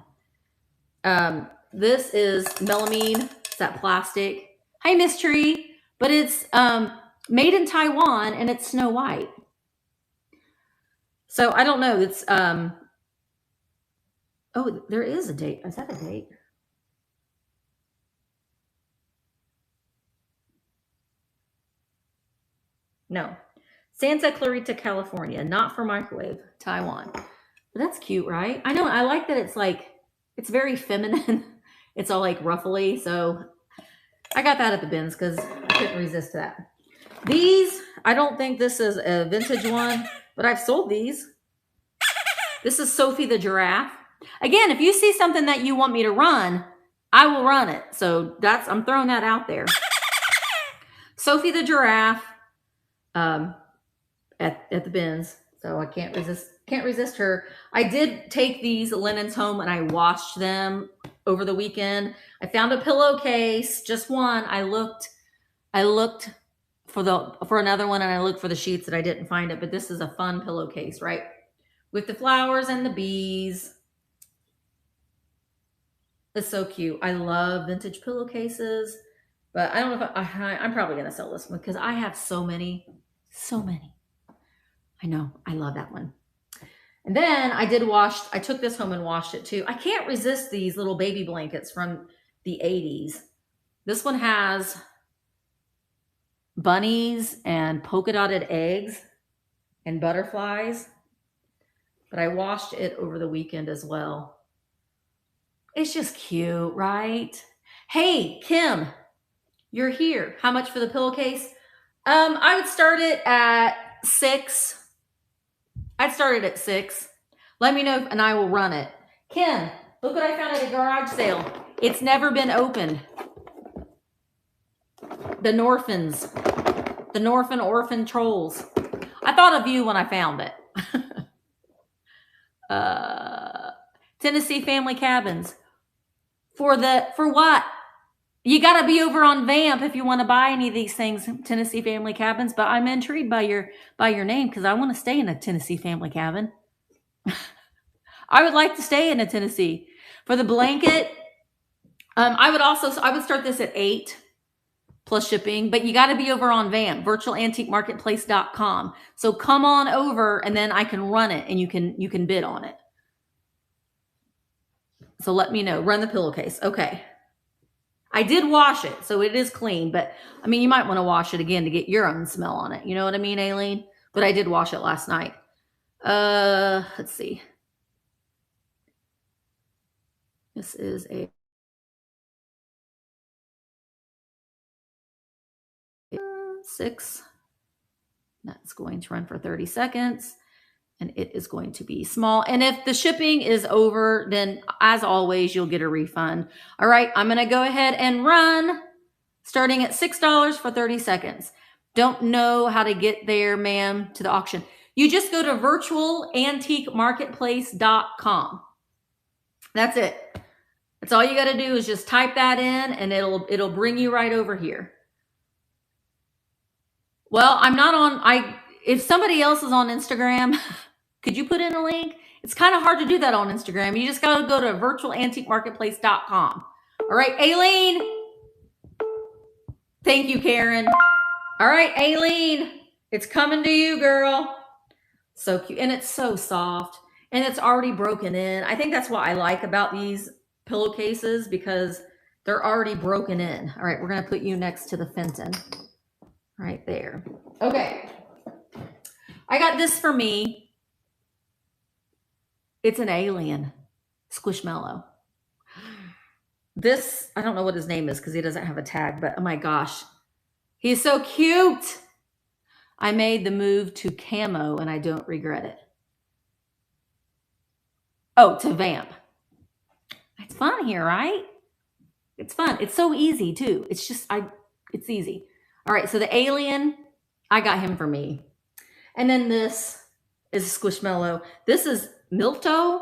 This is melamine. It's that plastic. Hi, Miss Tree. But it's made in Taiwan, and it's Snow White. So I don't know. It's oh, there is a date. Is that a date? No. Santa Clarita, California. Not for microwave. Taiwan. But that's cute, right? I know. I like that it's like, it's very feminine. It's all like ruffly. So I got that at the bins because I couldn't resist that. These, I don't think this is a vintage one, but I've sold these. This is Sophie the giraffe. Again, if you see something that you want me to run, I will run it. So I'm throwing that out there. Sophie the giraffe at the bins. So I can't resist her. I did take these linens home and I washed them over the weekend. I found a pillowcase, just one. I looked for another one and I looked for the sheets that I didn't find it, but this is a fun pillowcase, right? With the flowers and the bees. It's so cute. I love vintage pillowcases, but I don't know if I'm probably going to sell this one because I have so many. I know. I love that one. And then I took this home and washed it too. I can't resist these little baby blankets from the 80s. This one has bunnies and polka dotted eggs and butterflies, but I washed it over the weekend as well. It's just cute, right? Hey, Kim, you're here. How much for the pillowcase? I would start it at $6. I'd start it at $6. Let me know and I will run it. Kim, look what I found at a garage sale. It's never been opened. The Norphans. The Norphin Orphan Trolls. I thought of you when I found it. Tennessee Family Cabins. For what? You got to be over on Vamp if you want to buy any of these things, Tennessee Family Cabins. But I'm intrigued by your name because I want to stay in a Tennessee family cabin. I would like to stay in a Tennessee. For the blanket, I would start this at $8 plus shipping, but you got to be over on Vamp, virtualantiquemarketplace.com. So come on over and then I can run it and you can bid on it. So let me know. Run the pillowcase. Okay. I did wash it, so it is clean, but I mean, you might want to wash it again to get your own smell on it. You know what I mean, Aileen? But I did wash it last night. Let's see. This is a 6. That's going to run for 30 seconds. And it is going to be small. And if the shipping is over, then as always, you'll get a refund. All right, I'm going to go ahead and run starting at $6 for 30 seconds. Don't know how to get there, ma'am, to the auction. You just go to virtualantiquemarketplace.com. That's it. That's all you got to do is just type that in and it'll bring you right over here. Well, I'm not on, if somebody else is on Instagram, could you put in a link? It's kind of hard to do that on Instagram. You just got to go to virtualantiquemarketplace.com. All right, Aileen. Thank you, Karen. All right, Aileen. It's coming to you, girl. So cute. And it's so soft. and it's already broken in. I think that's what I like about these pillowcases, because they're already broken in. All right, we're going to put you next to the Fenton right there. Okay. I got this for me. It's an alien squishmallow. This, I don't know what his name is because he doesn't have a tag, but oh my gosh, he's so cute. I made the move to camo and I don't regret it. Oh, to vamp. It's fun here, right? It's fun. It's so easy too. It's just, it's easy. All right, so the alien, I got him for me. And then this is a squishmallow. This is Milto.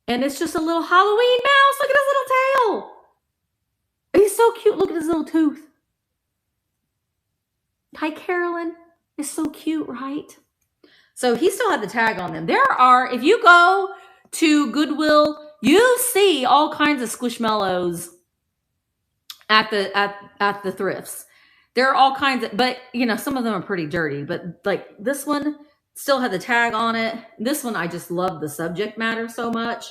And it's just a little Halloween mouse. Look at his little tail. He's so cute. Look at his little tooth. Hi, Carolyn. It's so cute, right? So he still had the tag on them. There are, if you go to Goodwill, you see all kinds of squishmallows at the thrifts. There are all kinds of, but you know, some of them are pretty dirty, but like this one still had the tag on it. This one, I just love the subject matter so much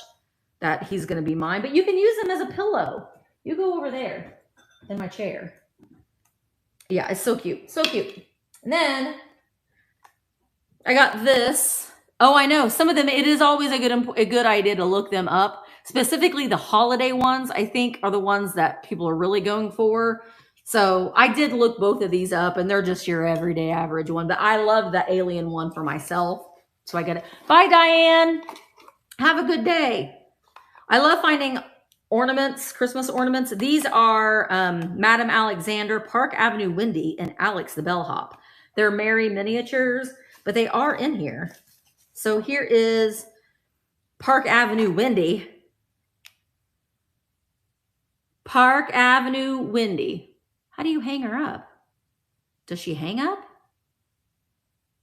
that he's going to be mine, but you can use him as a pillow. You go over there in my chair. Yeah, it's so cute. So cute. And then I got this. Oh, I know. Some of them, it is always a good idea to look them up. Specifically, the holiday ones, I think, are the ones that people are really going for. So I did look both of these up, and they're just your everyday average one. But I love the alien one for myself. So I get it. Bye, Diane. Have a good day. I love finding ornaments, Christmas ornaments. These are Madame Alexander, Park Avenue Wendy, and Alex the Bellhop. They're Mary miniatures, but they are in here. So here is Park Avenue Wendy. Park Avenue Wendy. How do you hang her up? Does she hang up?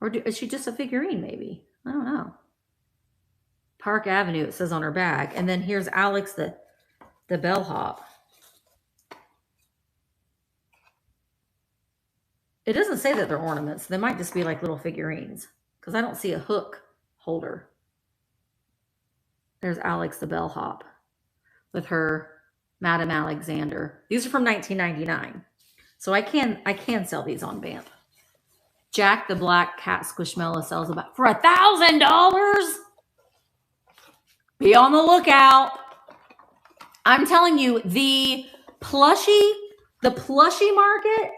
Or is she just a figurine maybe? I don't know. Park Avenue, it says on her bag. And then here's Alex the bellhop. It doesn't say that they're ornaments. They might just be like little figurines because I don't see a hook holder. There's Alex the bellhop with her Madame Alexander. These are from 1999. So I can sell these on Vamp. Jack the Black Cat Squishmallow sells about for $1,000. Be on the lookout. I'm telling you, the plushie market,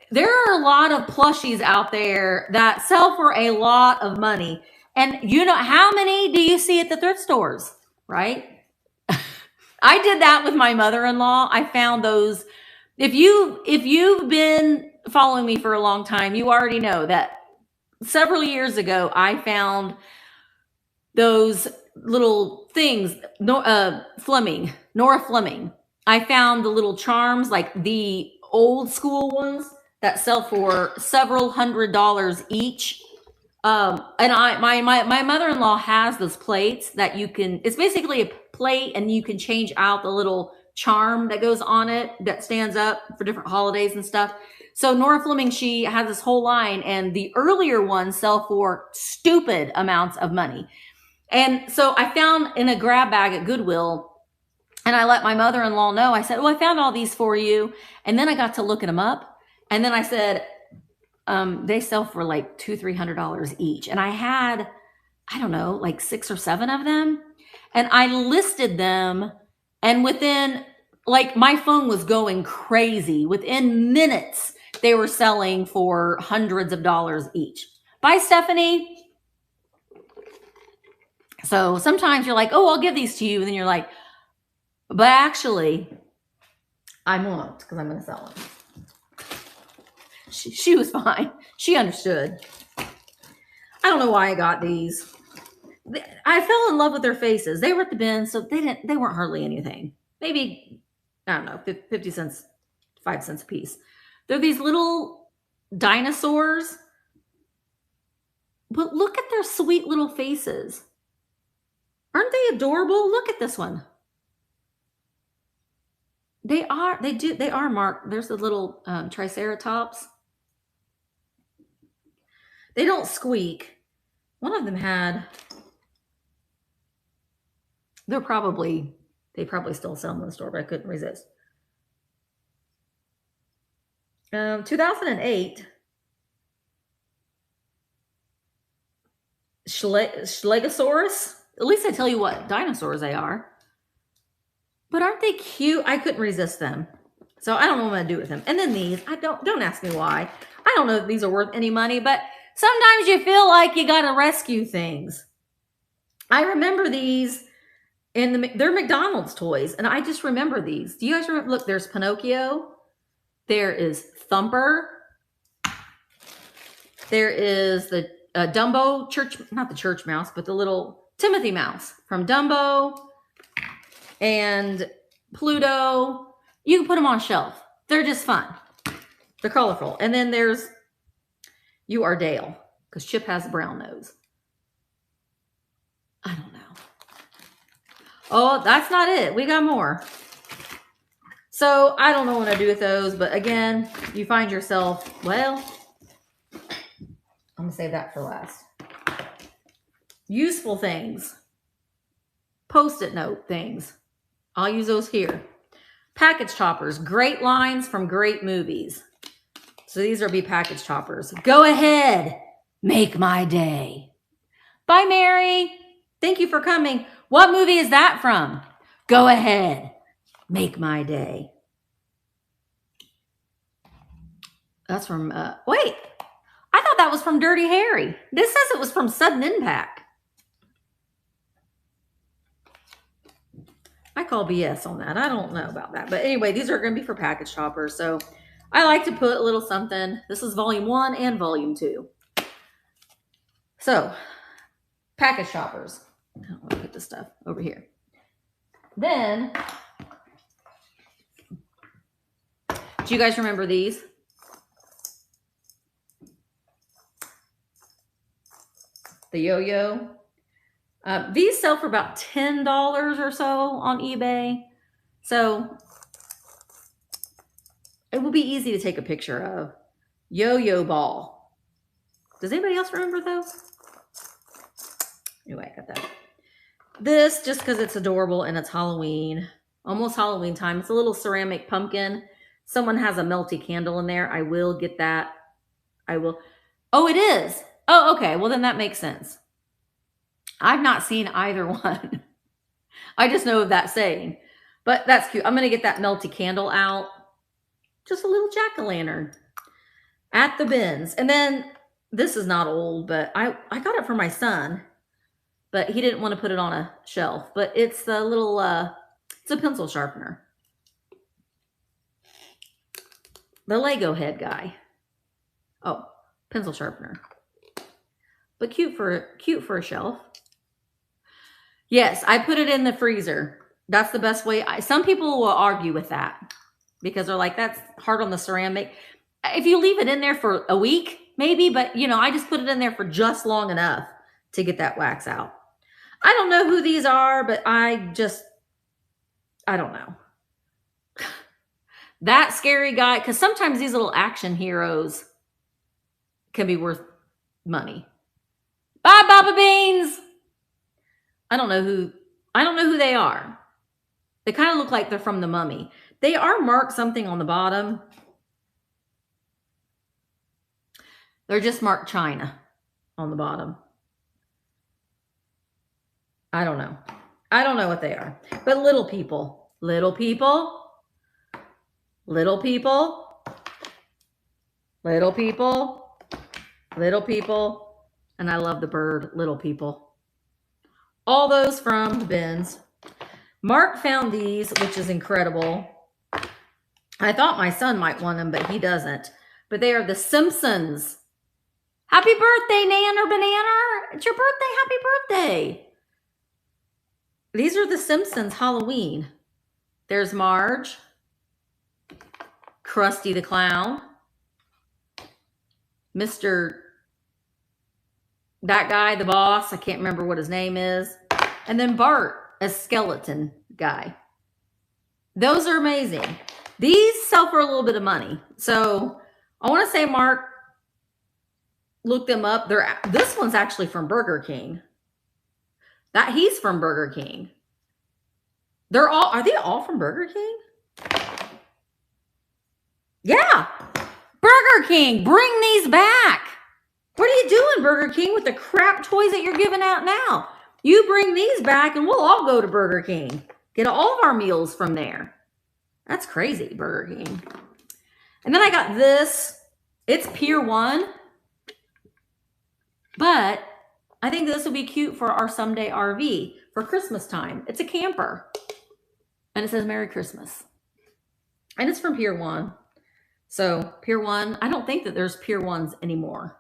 there are a lot of plushies out there that sell for a lot of money. And you know, how many do you see at the thrift stores, right? I did that with my mother-in-law. I found those. If you've been following me for a long time, you already know that several years ago, I found those little things, Nora Fleming. I found the little charms, like the old school ones that sell for several $100s each. And my mother-in-law has those plates that you can, it's basically a plate and you can change out the little charm that goes on it that stands up for different holidays and stuff. So Nora Fleming, she has this whole line, and the earlier ones sell for stupid amounts of money. And so I found in a grab bag at Goodwill, and I let my mother-in-law know. I said, "Oh, I found all these for you." And then I got to looking them up. And then I said, they sell for like $200-300 each. And I had, I don't know, like 6 or 7 of them. And I listed them. And within, like, my phone was going crazy. Within minutes, they were selling for hundreds of dollars each. Bye, Stephanie. So sometimes you're like, oh, I'll give these to you. And then you're like, but actually, I won't because I'm going to sell them. She was fine. She understood. I don't know why I got these. I fell in love with their faces. They were at the bin, so they weren't hardly anything. Maybe, I don't know, 50 cents, 5 cents a piece. They're these little dinosaurs. But look at their sweet little faces. Aren't they adorable? Look at this one. They are marked. There's the little triceratops. They don't squeak. One of them had, They probably still sell them in the store, but I couldn't resist. 2008, Schlegosaurus. At least I tell you what dinosaurs they are. But aren't they cute? I couldn't resist them. So I don't know what I'm gonna do with them. And then these, don't ask me why. I don't know if these are worth any money, but sometimes you feel like you gotta rescue things. I remember these they're McDonald's toys, and I just remember these. Do you guys remember? Look, there's Pinocchio. There is Thumper. There is the Dumbo not the church mouse, but the little Timothy mouse from Dumbo and Pluto. You can put them on a shelf. They're just fun. They're colorful. And then there's You Are Dale, because Chip has a brown nose. I don't know. Oh, that's not it. We got more. So I don't know what I do with those, but again, you find yourself, well, I'm gonna save that for last. Useful things. Post-it note things. I'll use those here. Package choppers. Great lines from great movies. So these are package choppers. Go ahead. Make my day. Bye, Mary. Thank you for coming. What movie is that from? Go ahead. Make my day. That's from, wait. I thought that was from Dirty Harry. This says it was from Sudden Impact. I call BS on that. I don't know about that. But anyway, these are going to be for package choppers. So I like to put a little something. This is volume 1 and volume 2. So package choppers. I don't want to put this stuff over here. Then, do you guys remember these? The yo-yo. These sell for about $10 or so on eBay. So it will be easy to take a picture of. Yo-yo ball. Does anybody else remember those? Anyway, I got that. This, just because it's adorable and it's Halloween. Almost Halloween time. It's a little ceramic pumpkin. Someone has a melty candle in there. I will get that. I will. Oh, it is. Oh, okay. Well, then that makes sense. I've not seen either one. I just know of that saying. But that's cute. I'm going to get that melty candle out. Just a little jack-o'-lantern at the bins. And then, this is not old, but I got it for my son. But he didn't want to put it on a shelf. But it's a little, it's a pencil sharpener. The Lego head guy. Oh, pencil sharpener. But cute for a shelf. Yes, I put it in the freezer. That's the best way. Some people will argue with that because they're like, that's hard on the ceramic. If you leave it in there for a week, maybe, but you know, I just put it in there for just long enough to get that wax out. I don't know who these are, but I don't know. That scary guy, because sometimes these little action heroes can be worth money. Bye, Baba Beans. I don't know who they are. They kind of look like they're from The Mummy. They are marked something on the bottom. They're just marked China on the bottom. I don't know. I don't know what they are. But little people. Little people. Little people. Little people. Little people. And I love the bird, Little People. All those from the bins. Mark found these, which is incredible. I thought my son might want them, but he doesn't. But they are the Simpsons. Happy birthday, Nan or Banana. It's your birthday. Happy birthday. These are the Simpsons Halloween. There's Marge. Krusty the Clown. Mr. That guy, the boss. I can't remember what his name is. And then Bart, a skeleton guy. Those are amazing. These sell for a little bit of money. So I want to say Mark looked them up. This one's actually from Burger King. He's from Burger King. Are they all from Burger King? Yeah. Burger King, bring these back. What are you doing, Burger King, with the crap toys that you're giving out now? You bring these back and we'll all go to Burger King. Get all of our meals from there. That's crazy, Burger King. And then I got this. It's Pier 1. But I think this would be cute for our someday RV for Christmas time. It's a camper. And it says Merry Christmas. And it's from Pier 1. So Pier 1, I don't think that there's Pier 1s anymore.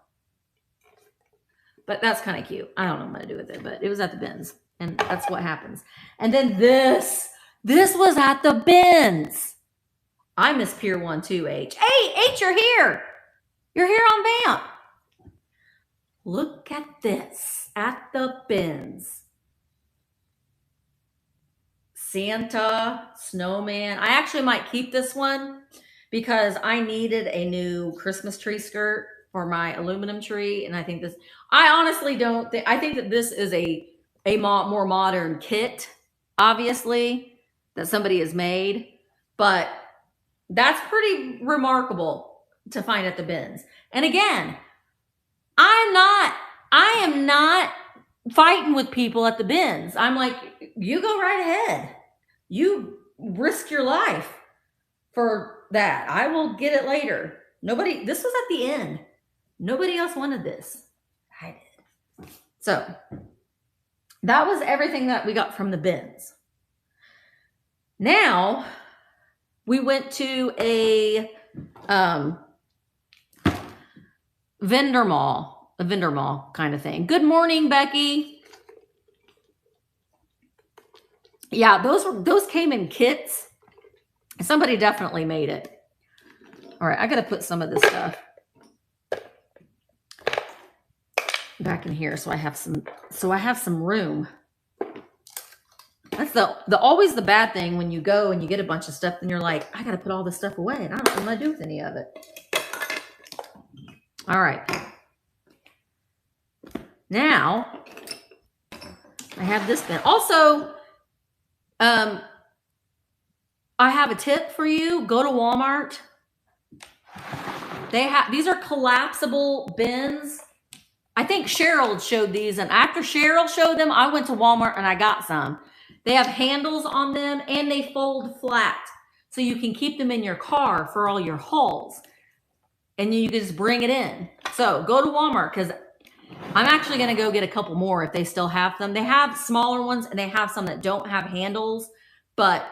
But that's kind of cute. I don't know what I'm going to do with it, but it was at the bins. And that's what happens. And then this was at the bins. I miss Pier 1 too, H. Hey, H, you're here. You're here on Vamp. Look at this at the bins. Santa, snowman. I actually might keep this one because I needed a new Christmas tree skirt for my aluminum tree. And I think I honestly don't think, I think that this is a more modern kit, obviously, that somebody has made. But that's pretty remarkable to find at the bins. And again, I am not fighting with people at the bins. I'm like, you go right ahead. You risk your life for that. I will get it later. This was at the end. Nobody else wanted this. I did. So that was everything that we got from the bins. Now we went to a vendor mall kind of thing. Good morning, Becky. Yeah, those came in kits. Somebody definitely made it. All right, I got to put some of this stuff back in here so I have some room. That's always the bad thing when you go and you get a bunch of stuff and you're like, I got to put all this stuff away and I don't know what to do with any of it. All right. Now I have this bin. Also, I have a tip for you. Go to Walmart. These are collapsible bins. I think Cheryl showed these, and after Cheryl showed them, I went to Walmart and I got some. They have handles on them and they fold flat. So you can keep them in your car for all your hauls. And you can just bring it in. So go to Walmart because I'm actually going to go get a couple more if they still have them. They have smaller ones and they have some that don't have handles. But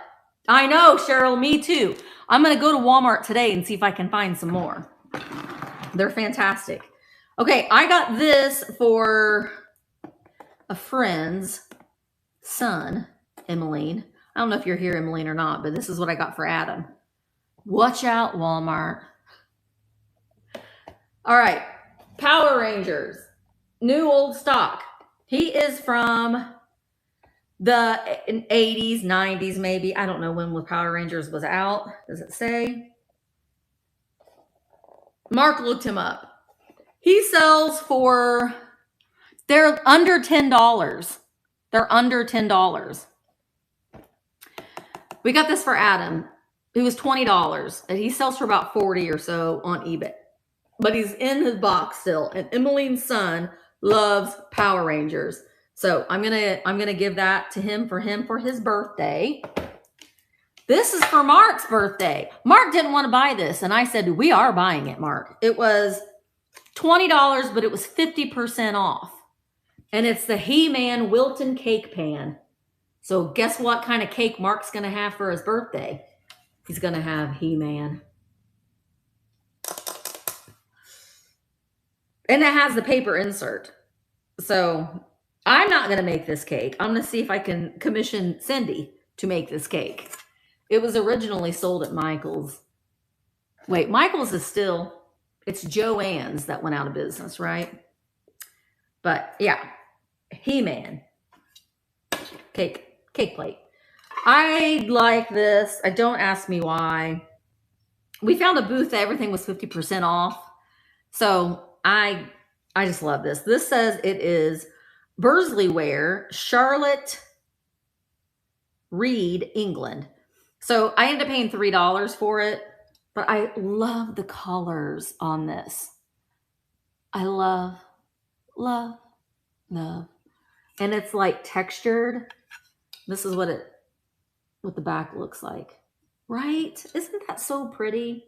I know, Cheryl, me too. I'm going to go to Walmart today and see if I can find some more. They're fantastic. Okay, I got this for a friend's son, Emmeline. I don't know if you're here, Emmeline, or not, but this is what I got for Adam. Watch out, Walmart. All right, Power Rangers, new old stock. He is from the 80s, 90s, maybe. I don't know when Power Rangers was out. Does it say? Mark looked him up. He sells they're under $10. They're under $10. We got this for Adam. It was $20. And he sells for about $40 or so on eBay. But he's in his box still. And Emmeline's son loves Power Rangers. So I'm gonna give that to him for his birthday. This is for Mark's birthday. Mark didn't want to buy this. And I said, we are buying it, Mark. It was $20, but it was 50% off. And it's the He-Man Wilton cake pan. So guess what kind of cake Mark's going to have for his birthday? He's going to have He-Man. And it has the paper insert. So I'm not going to make this cake. I'm going to see if I can commission Cindy to make this cake. It was originally sold at Michael's. Wait, Michael's is still... It's Joann's that went out of business, right? But yeah, He-Man cake plate. I like this. Don't ask me why. We found a booth that everything was 50% off. So I just love this. This says it is Bursley ware, Charlotte Reed, England. So I ended up paying $3 for it, but I love the colors on this. I love, love, love. And it's like textured. This is what the back looks like. Right? Isn't that so pretty?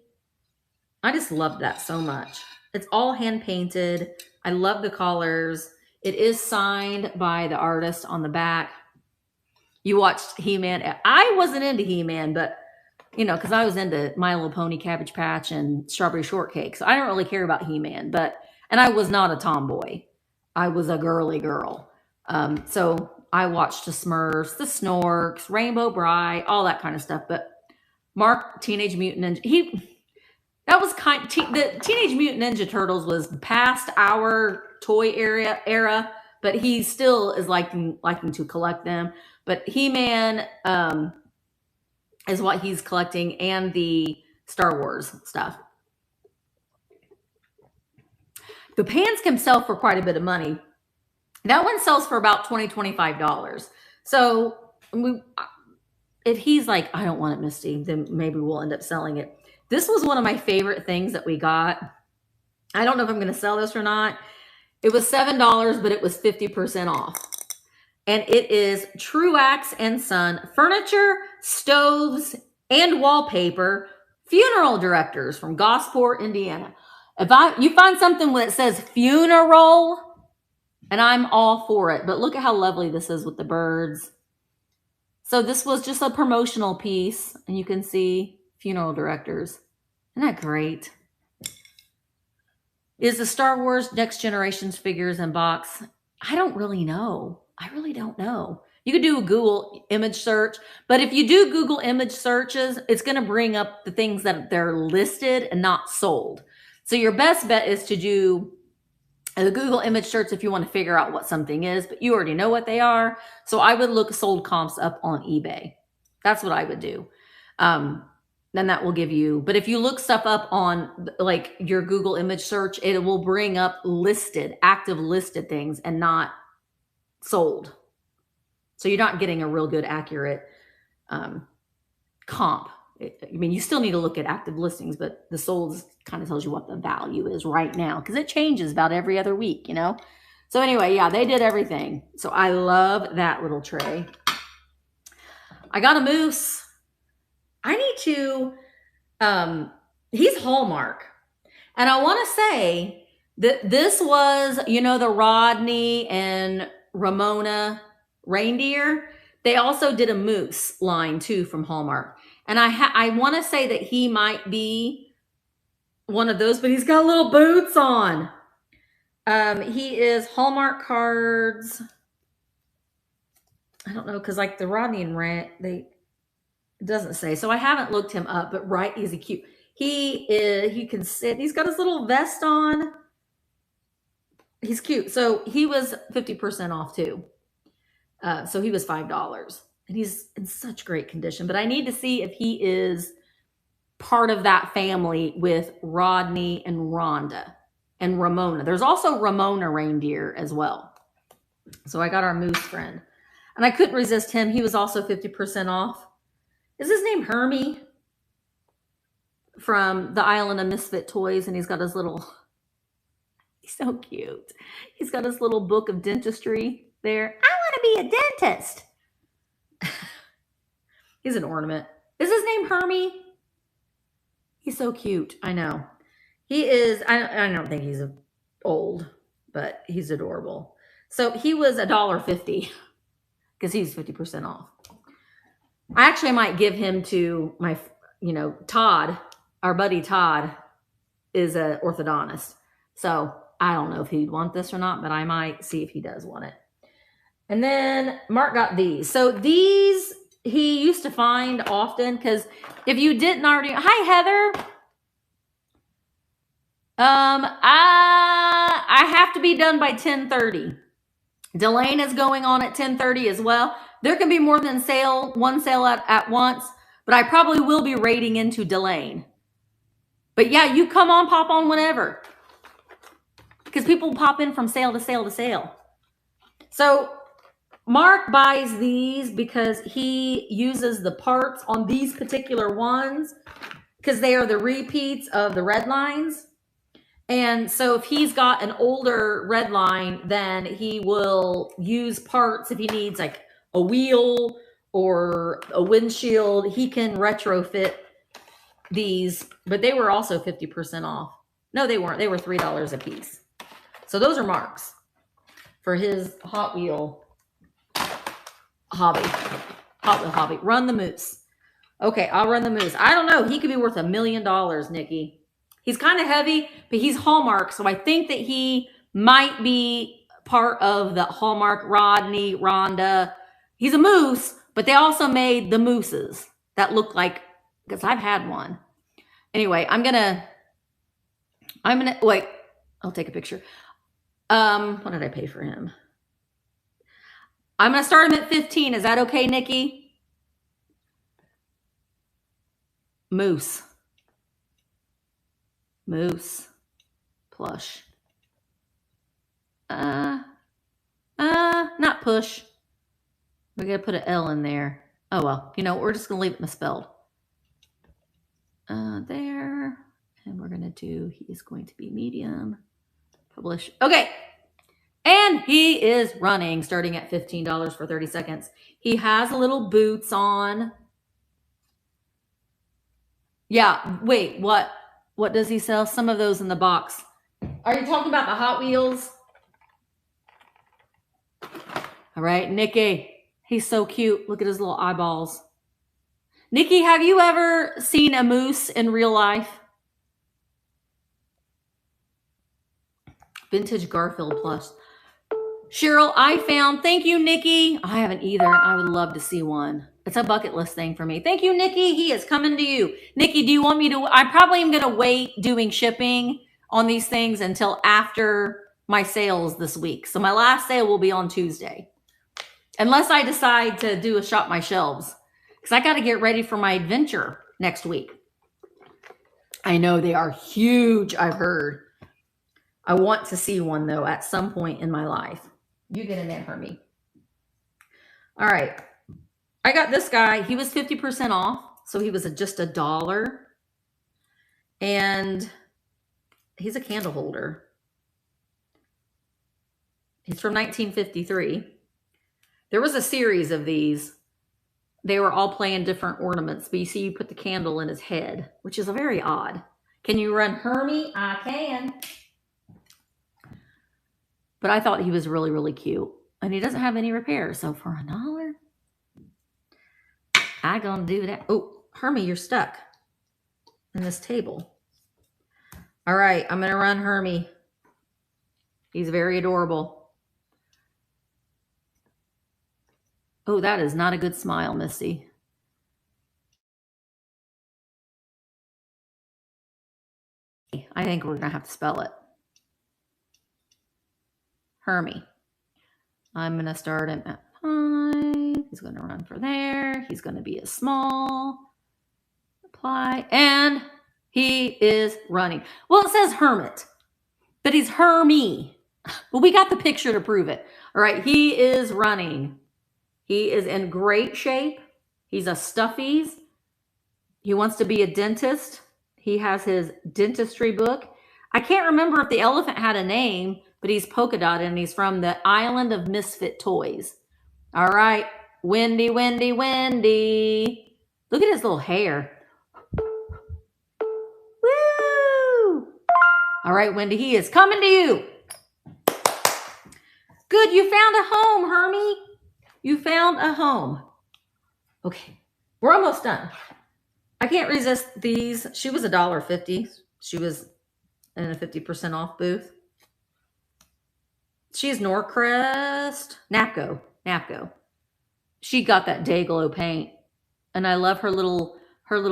I just love that so much. It's all hand painted. I love the colors. It is signed by the artist on the back. You watched He-Man. I wasn't into He-Man, but you know, because I was into My Little Pony, Cabbage Patch, and Strawberry Shortcake. So I don't really care about He-Man, and I was not a tomboy. I was a girly girl. So I watched the Smurfs, the Snorks, Rainbow Bright, all that kind of stuff. But Mark, Teenage Mutant Ninja, the Teenage Mutant Ninja Turtles was past our toy era, but he still is liking to collect them. But He-Man is what he's collecting, and the Star Wars stuff. The pans can sell for quite a bit of money. That one sells for about $20, $25. So if he's like, I don't want it, Misty, then maybe we'll end up selling it. This was one of my favorite things that we got. I don't know if I'm going to sell this or not. It was $7, but it was 50% off. And it is Truax and Son furniture, stoves, and wallpaper, funeral directors from Gosport, Indiana. If you find something that says funeral, and I'm all for it. But look at how lovely this is with the birds. So this was just a promotional piece, and you can see funeral directors. Isn't that great? Is the Star Wars Next Generations figures and box? I don't really know. I really don't know. You could do a Google image search, but if you do Google image searches, it's going to bring up the things that they're listed and not sold. So your best bet is to do a Google image search if you want to figure out what something is, but you already know what they are. So I would look sold comps up on eBay. That's what I would do. Then that will give you, but if you look stuff up on like your Google image search, it will bring up active listed things and not sold. So you're not getting a real good accurate comp. I mean, you still need to look at active listings, but the sold kind of tells you what the value is right now because it changes about every other week, you know? So anyway, yeah, they did everything. So I love that little tray. I got a moose. I need to, he's Hallmark. And I want to say that this was, you know, the Rodney and Ramona reindeer. They also did a moose line too from Hallmark. And I want to say that he might be one of those, but he's got little boots on. He is Hallmark cards. I don't know, because like the Rodney and Rant, it doesn't say. So I haven't looked him up, but right, is he cute? He can sit. He's got his little vest on. He's cute. So he was 50% off too. So he was $5. And he's in such great condition. But I need to see if he is part of that family with Rodney and Rhonda and Ramona. There's also Ramona reindeer as well. So I got our moose friend. And I couldn't resist him. He was also 50% off. Is his name Hermie? From the Island of Misfit Toys. And he's got his little... He's so cute. He's got his little book of dentistry there. I want to be a dentist. He's an ornament. Is his name Hermie? He's so cute. I know. He is, I don't think he's old, but he's adorable. So he was $1.50 because he's 50% off. I actually might give him to my, Todd, our buddy Todd is an orthodontist. So I don't know if he'd want this or not, but I might see if he does want it. And then Mark got these. So these he used to find often because if you didn't already, hi Heather. I have to be done by 10:30. Delane is going on at 10:30 as well. There can be more than one sale at once, but I probably will be raiding into Delane. But yeah, you come on, pop on whenever. Because people pop in from sale to sale to sale. So Mark buys these because he uses the parts on these particular ones because they are the repeats of the red lines. And so if he's got an older red line, then he will use parts if he needs like a wheel or a windshield. He can retrofit these, but they were also 50% off. No, they weren't. They were $3 a piece. So those are Mark's for his Hot Wheel hobby. Hot Wheel hobby. Run the moose. Okay, I'll run the moose. I don't know. He could be worth $1 million, Nikki. He's kind of heavy, but he's Hallmark, so I think that he might be part of the Hallmark Rodney, Rhonda. He's a moose, but they also made the mooses that look like, because I've had one. Anyway, I'm gonna wait. I'll take a picture. What did I pay for him? I'm gonna start him at 15. Is that okay, Nikki? Moose. Moose. Plush. Not push. We gotta put an L in there. Oh well, you know, we're just gonna leave it misspelled. There. And we're gonna do, he is going to be medium. Publish. Okay. And he is running, starting at $15 for 30 seconds. He has little boots on. Yeah, wait, what does he sell? Some of those in the box. Are you talking about the Hot Wheels? All right, Nikki. He's so cute. Look at his little eyeballs. Nikki, have you ever seen a moose in real life? Vintage Garfield plush. Cheryl, I found, thank you, Nikki. I haven't either. I would love to see one. It's a bucket list thing for me. Thank you, Nikki. He is coming to you. Nikki, do you want me to? I probably am going to wait doing shipping on these things until after my sales this week. So my last sale will be on Tuesday. Unless I decide to do a shop my shelves. Because I got to get ready for my adventure next week. I know they are huge, I've heard. I want to see one, though, at some point in my life. You get in there for me. All right. I got this guy. He was 50% off. So he was just $1. And he's a candle holder. He's from 1953. There was a series of these. They were all playing different ornaments. But you see, you put the candle in his head, which is very odd. Can you run Hermie? I can. But I thought he was really, really cute. And he doesn't have any repairs. So for $1, I gonna do that. Oh, Hermie, you're stuck in this table. All right, I'm gonna run Hermie. He's very adorable. Oh, that is not a good smile, Misty. I think we're gonna have to spell it. Hermie. I'm gonna start him at 5. He's gonna run for there. He's gonna be a small. Apply. And he is running. Well, it says hermit, but he's Hermie. Well, we got the picture to prove it. All right, he is running. He is in great shape. He's a stuffies. He wants to be a dentist. He has his dentistry book. I can't remember if the elephant had a name, but he's polka dotted and he's from the island of misfit toys. All right, Wendy, Wendy, Wendy. Look at his little hair. Woo! All right, Wendy, he is coming to you. Good, you found a home, Hermie. You found a home. Okay, we're almost done. I can't resist these. She was $1.50. She was in a 50% off booth. She's Norcrest. Napco. She got that day glow paint. And I love her little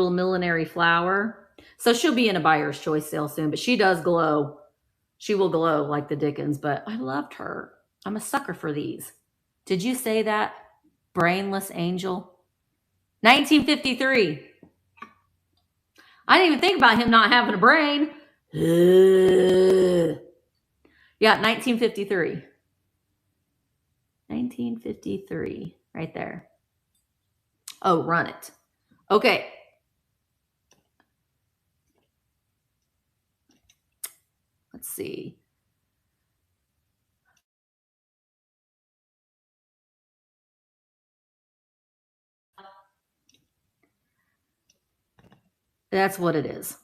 millinery flower. So she'll be in a buyer's choice sale soon. But she does glow. She will glow like the Dickens. But I loved her. I'm a sucker for these. Did you say that? Brainless angel. 1953. I didn't even think about him not having a brain. Yeah, 1953. 1953, right there. Oh, run it. Okay. Let's see. That's what it is.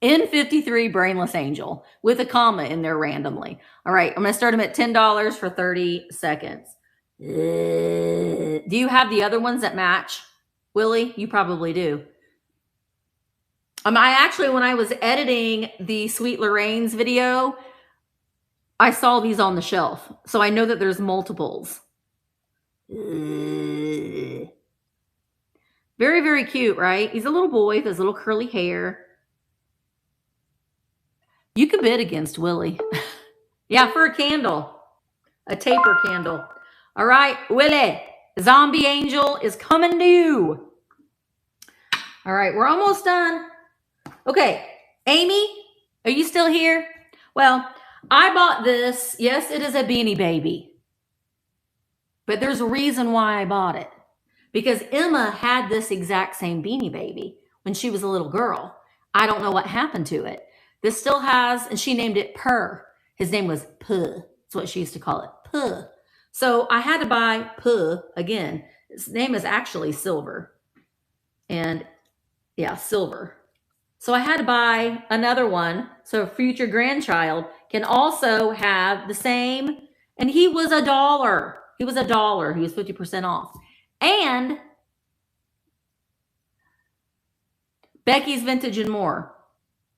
N53 Brainless Angel with a comma in there randomly. All right, I'm going to start them at $10 for 30 seconds. Do you have the other ones that match, Willie? You probably do. I actually, when I was editing the Sweet Lorraine's video, I saw these on the shelf. So I know that there's multiples. Very, very cute, right? He's a little boy with his little curly hair. You could bid against Willie. Yeah, for a candle. A taper candle. All right, Willie. Zombie Angel is coming to you. All right, we're almost done. Okay, Amy, are you still here? Well, I bought this. Yes, it is a Beanie Baby. But there's a reason why I bought it. Because Emma had this exact same Beanie Baby when she was a little girl. I don't know what happened to it. This still has, and she named it Purr. His name was Puh. That's what she used to call it, Puh. So I had to buy Puh again. His name is actually Silver. And yeah, Silver. So I had to buy another one so a future grandchild can also have the same. And he was $1. He was $1. He was 50% off. And Becky's Vintage and More.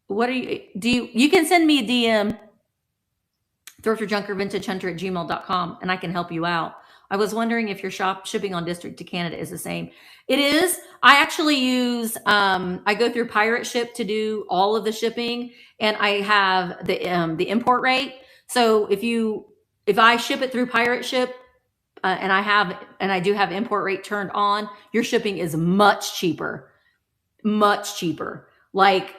What are you can send me a DM, thrifterjunkervintagehunter@gmail.com, and I can help you out. I was wondering if your shipping on district to Canada is the same. It is. I actually use, I go through Pirate Ship to do all of the shipping, and I have the import rate. So if I ship it through Pirate Ship, and I do have import rate turned on, your shipping is much cheaper. Much cheaper. Like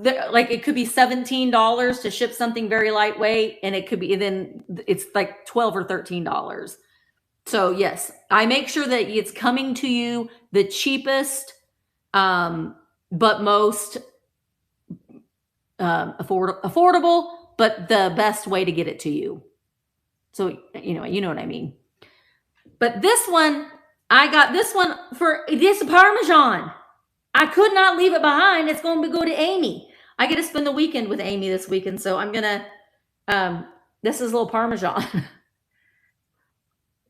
it could be $17 to ship something very lightweight, and it could be, then it's like $12 or $13. So yes, I make sure that it's coming to you the cheapest, but most affordable, but the best way to get it to you. So you know what I mean. But this one, I got this one for this Parmesan. I could not leave it behind. It's going to go to Amy. I get to spend the weekend with Amy this weekend, so I'm going to, this is a little Parmesan.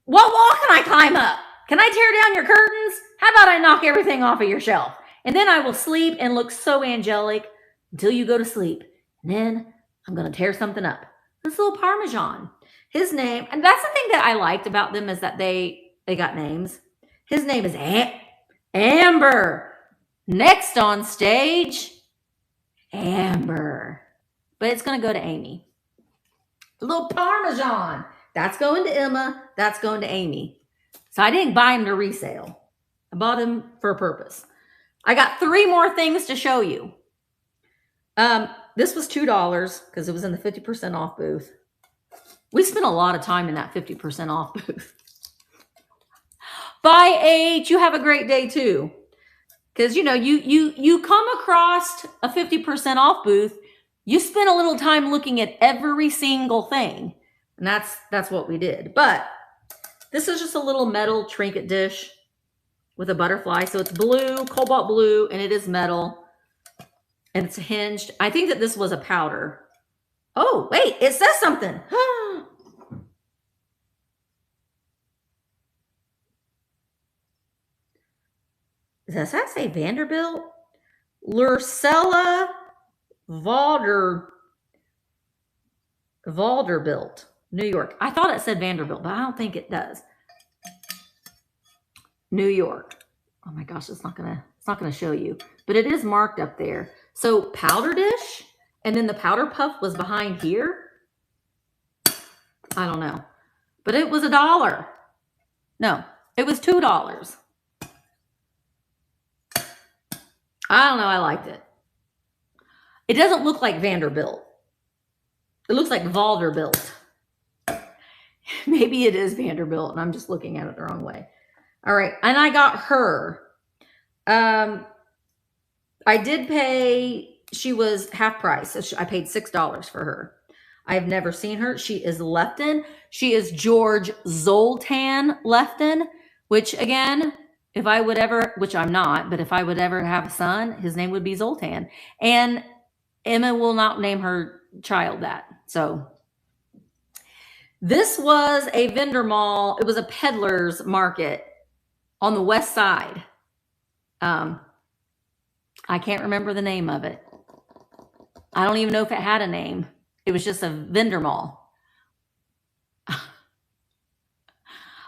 What wall can I climb up? Can I tear down your curtains? How about I knock everything off of your shelf? And then I will sleep and look so angelic until you go to sleep. And then I'm going to tear something up. This little Parmesan. His name, and that's the thing that I liked about them, is that they got names. His name is Amber. Next on stage, Amber. But it's going to go to Amy. A little Parmesan. That's going to Emma. That's going to Amy. So I didn't buy him to resale. I bought him for a purpose. I got 3 more things to show you. This was $2 because it was in the 50% off booth. We spent a lot of time in that 50% off booth. Bye, H. You have a great day too. Because, you come across a 50% off booth, you spend a little time looking at every single thing. And that's what we did. But this is just a little metal trinket dish with a butterfly. So it's blue, cobalt blue, and it is metal. And it's hinged. I think that this was a powder. Oh, wait, it says something. Does that say Vanderbilt? Lurcella Vanderbilt, New York. I thought it said Vanderbilt, but I don't think it does. New York. Oh my gosh, it's not gonna show you, but it is marked up there. So powder dish, and then the powder puff was behind here. I don't know, but it was $1. No, it was $2. I don't know. I liked it. It doesn't look like Vanderbilt. It looks like Vanderbilt. Maybe it is Vanderbilt, and I'm just looking at it the wrong way. All right, and I got her. I did pay, she was half price, so I paid $6 for her. I have never seen her. She is Lefton. She is George Zoltan Lefton, which again, if I would ever, which I'm not, but if I would ever have a son, his name would be Zoltan. And Emma will not name her child that. So this was a vendor mall. It was a peddler's market on the west side. I can't remember the name of it. I don't even know if it had a name. It was just a vendor mall.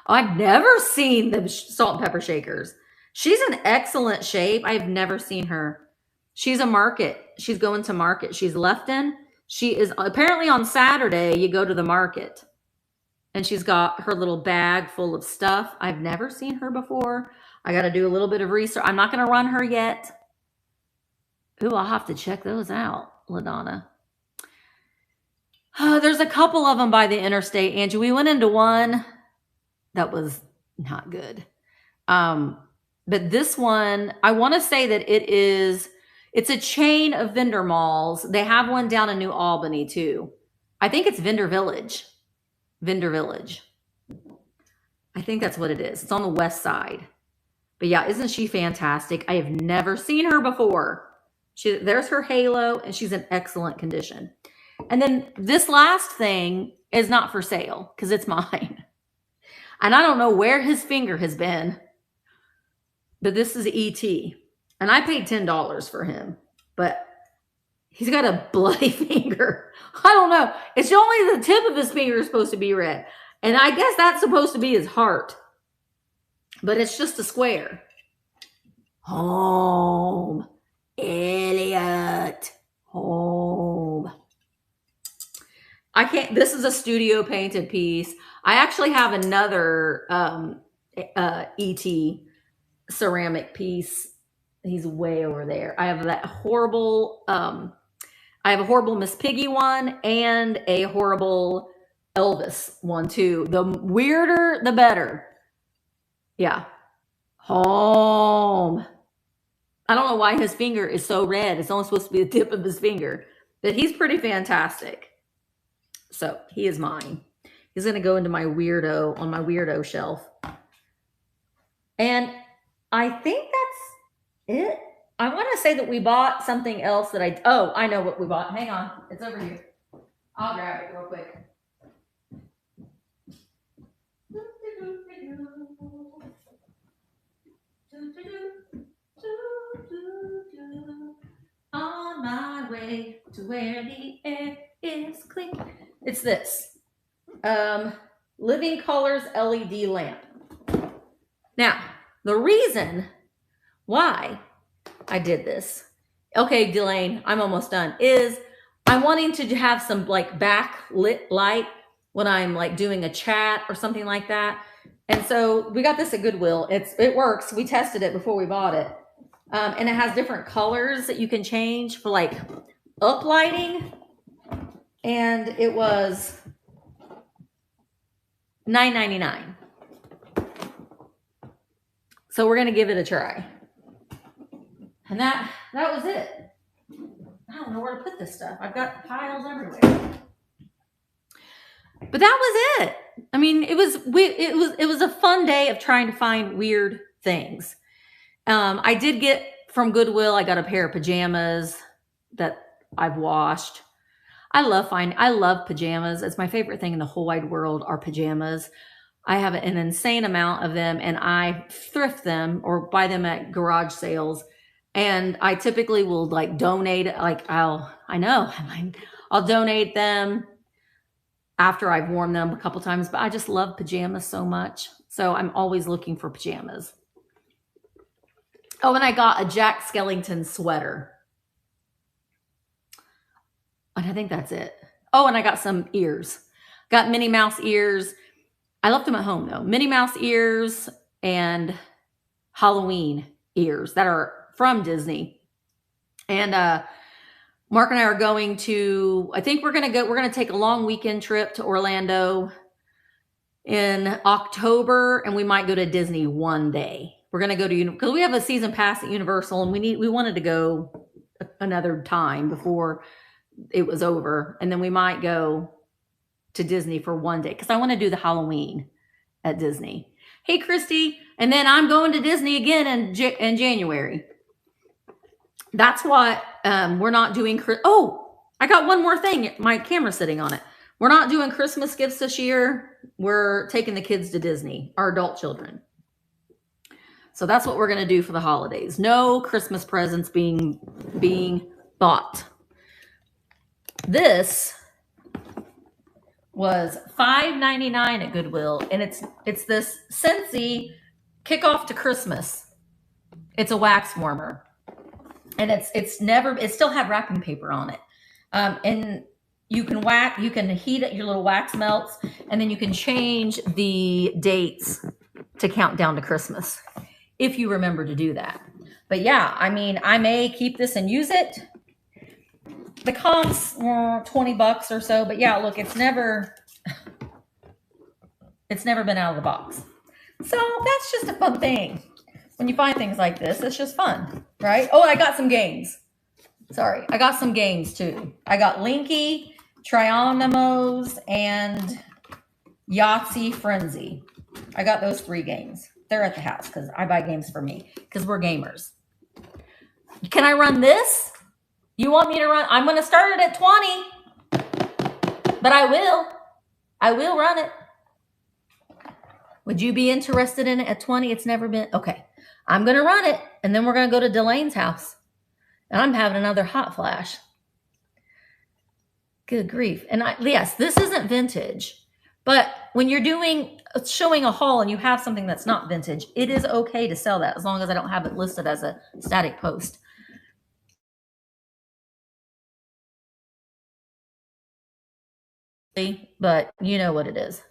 I've never seen the salt and pepper shakers. She's in excellent shape. I've never seen her. She's a market. She's going to market. She's Lefton. She is apparently on Saturday, you go to the market. And she's got her little bag full of stuff. I've never seen her before. I got to do a little bit of research. I'm not going to run her yet. Ooh, I'll have to check those out, LaDonna. There's a couple of them by the interstate, Angie. We went into one that was not good. But this one, I want to say that it's a chain of vendor malls. They have one down in New Albany too. I think it's Vendor Village. Vendor Village. I think that's what it is. It's on the west side. But yeah, isn't she fantastic? I have never seen her before. There's her halo, and she's in excellent condition. And then this last thing is not for sale because it's mine. And I don't know where his finger has been, but this is E.T. And I paid $10 for him, but he's got a bloody finger. I don't know. It's only the tip of his finger is supposed to be red. And I guess that's supposed to be his heart. But it's just a square. Home. Elliot. Home. I can't, this is a studio painted piece. I actually have another E.T. ceramic piece. He's way over there. I have that horrible, I have a horrible Miss Piggy one and a horrible Elvis one too. The weirder, the better. Yeah. Home. I don't know why his finger is so red. It's only supposed to be the tip of his finger. But he's pretty fantastic. So he is mine. He's going to go into my weirdo, on my weirdo shelf. And I think that's it. I want to say that we bought something else that I know what we bought. Hang on. It's over here. I'll grab it real quick. On my way to where the air is clean. It's this. Living Colors LED lamp. Now, the reason why I did this, okay, Delane, I'm almost done, is I'm wanting to have some like backlit light when I'm like doing a chat or something like that. And so we got this at Goodwill. It works. We tested it before we bought it. And it has different colors that you can change for like uplighting. And it was $9.99. So we're going to give it a try. And that was it. I don't know where to put this stuff. I've got piles everywhere. But that was it. I mean, it was a fun day of trying to find weird things. I did get from Goodwill, I got a pair of pajamas that I've washed. I love pajamas. It's my favorite thing in the whole wide world are pajamas. I have an insane amount of them, and I thrift them or buy them at garage sales. And I typically will like donate, like I'll donate them after I've worn them a couple times, but I just love pajamas so much. So I'm always looking for pajamas. Oh, and I got a Jack Skellington sweater. And I think that's it. Oh, and I got some ears. Got Minnie Mouse ears. I left them at home though. Minnie Mouse ears and Halloween ears that are from Disney. And Mark and I are going to, I think we're going to take a long weekend trip to Orlando in October, and we might go to Disney one day. We're going to go to, because we have a season pass at Universal, and we wanted to go another time before it was over. And then we might go to Disney for one day, because I want to do the Halloween at Disney. Hey, Christy. And then I'm going to Disney again in January. That's what we're not doing. Oh, I got one more thing. My camera's sitting on it. We're not doing Christmas gifts this year. We're taking the kids to Disney, our adult children. So that's what we're going to do for the holidays. No Christmas presents being bought. This was $5.99 at Goodwill, and it's this Scentsy kickoff to Christmas. It's a wax warmer, and it still had wrapping paper on it, and you can heat it, your little wax melts, and then you can change the dates to count down to Christmas if you remember to do that. But yeah, I mean, I may keep this and use it. The cost, $20 or so, but yeah, look, it's never been out of the box. So that's just a fun thing. When you find things like this, it's just fun, right? Oh, I got some games. Sorry, I got some games too. I got Linky, Trionymos, and Yahtzee Frenzy. I got those 3 games. They're at the house because I buy games for me because we're gamers. Can I run this? You want me to run? I'm going to start it at 20, but I will run it. Would you be interested in it at 20? It's never been. Okay. I'm going to run it, and then we're going to go to Delane's house, and I'm having another hot flash. Good grief. And yes, this isn't vintage, but when you're showing a haul and you have something that's not vintage, it is okay to sell that as long as I don't have it listed as a static post. But you know what it is.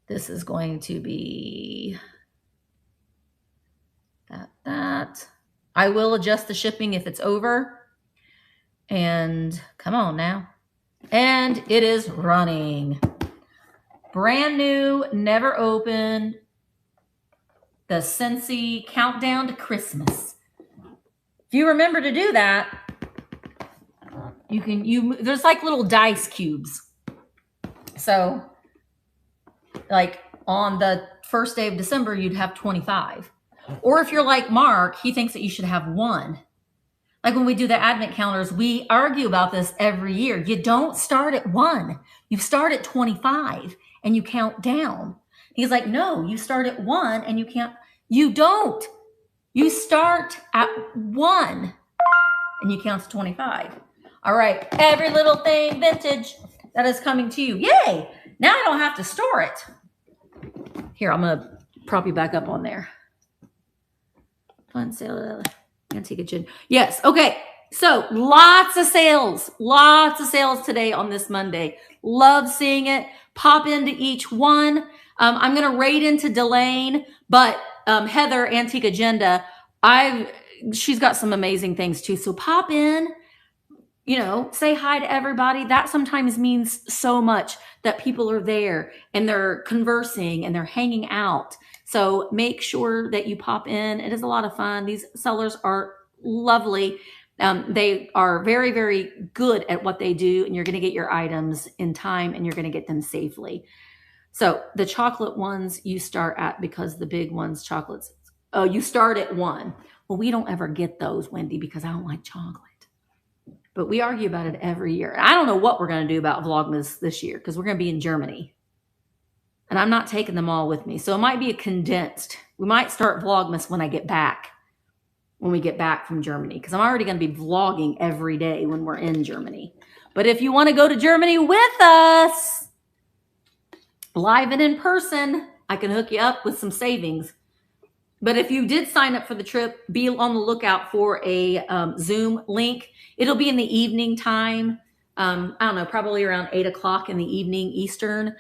This is going to be that. I will adjust the shipping if it's over. And come on now. And it is running. Brand new, never opened. The Scentsy Countdown to Christmas. If you remember to do that, there's like little dice cubes. So like on the first day of December, you'd have 25. Or if you're like Mark, he thinks that you should have 1. Like when we do the advent calendars, we argue about this every year. You don't start at 1. You start at 25 and you count down. He's like, no, you start at 1 and you can't. You don't. You start at 1 and you count to 25. All right. Every little thing vintage that is coming to you. Yay. Now I don't have to store it. Here, I'm going to prop you back up on there. Fun sale. Antique gin. Yes. Okay. So lots of sales today on this Monday. Love seeing it. Pop into each one. I'm going to raid into Delane, but Heather, Antique Agenda, she's got some amazing things too. So pop in, say hi to everybody. That sometimes means so much that people are there and they're conversing and they're hanging out. So make sure that you pop in. It is a lot of fun. These sellers are lovely. They are very, very good at what they do, and you're going to get your items in time and you're going to get them safely. So the chocolate ones you start at, because the big ones, chocolates, you start at 1. Well, we don't ever get those, Wendy, because I don't like chocolate. But we argue about it every year. I don't know what we're going to do about Vlogmas this year because we're going to be in Germany. And I'm not taking them all with me. So it might be a condensed. We might start Vlogmas when we get back from Germany, because I'm already going to be vlogging every day when we're in Germany. But if you want to go to Germany with us, live and in person, I can hook you up with some savings. But if you did sign up for the trip, be on the lookout for a Zoom link. It'll be in the evening time. I don't know, probably around 8 o'clock in the evening Eastern.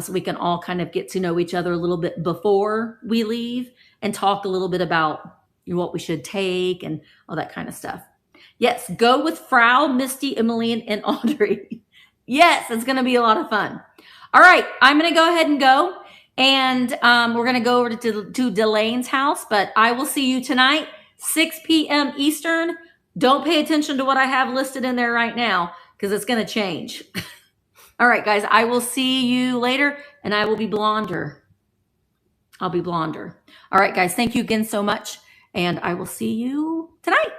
So we can all kind of get to know each other a little bit before we leave and talk a little bit about what we should take and all that kind of stuff. Yes, go with Frau, Misty, Emily, and Audrey. Yes, it's going to be a lot of fun. All right, I'm going to go ahead and go. And we're going to go over to Delane's house, but I will see you tonight, 6 p.m. Eastern. Don't pay attention to what I have listed in there right now because it's going to change. All right, guys, I will see you later, and I will be blonder. I'll be blonder. All right, guys, thank you again so much, and I will see you tonight.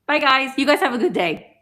Bye, guys. You guys have a good day.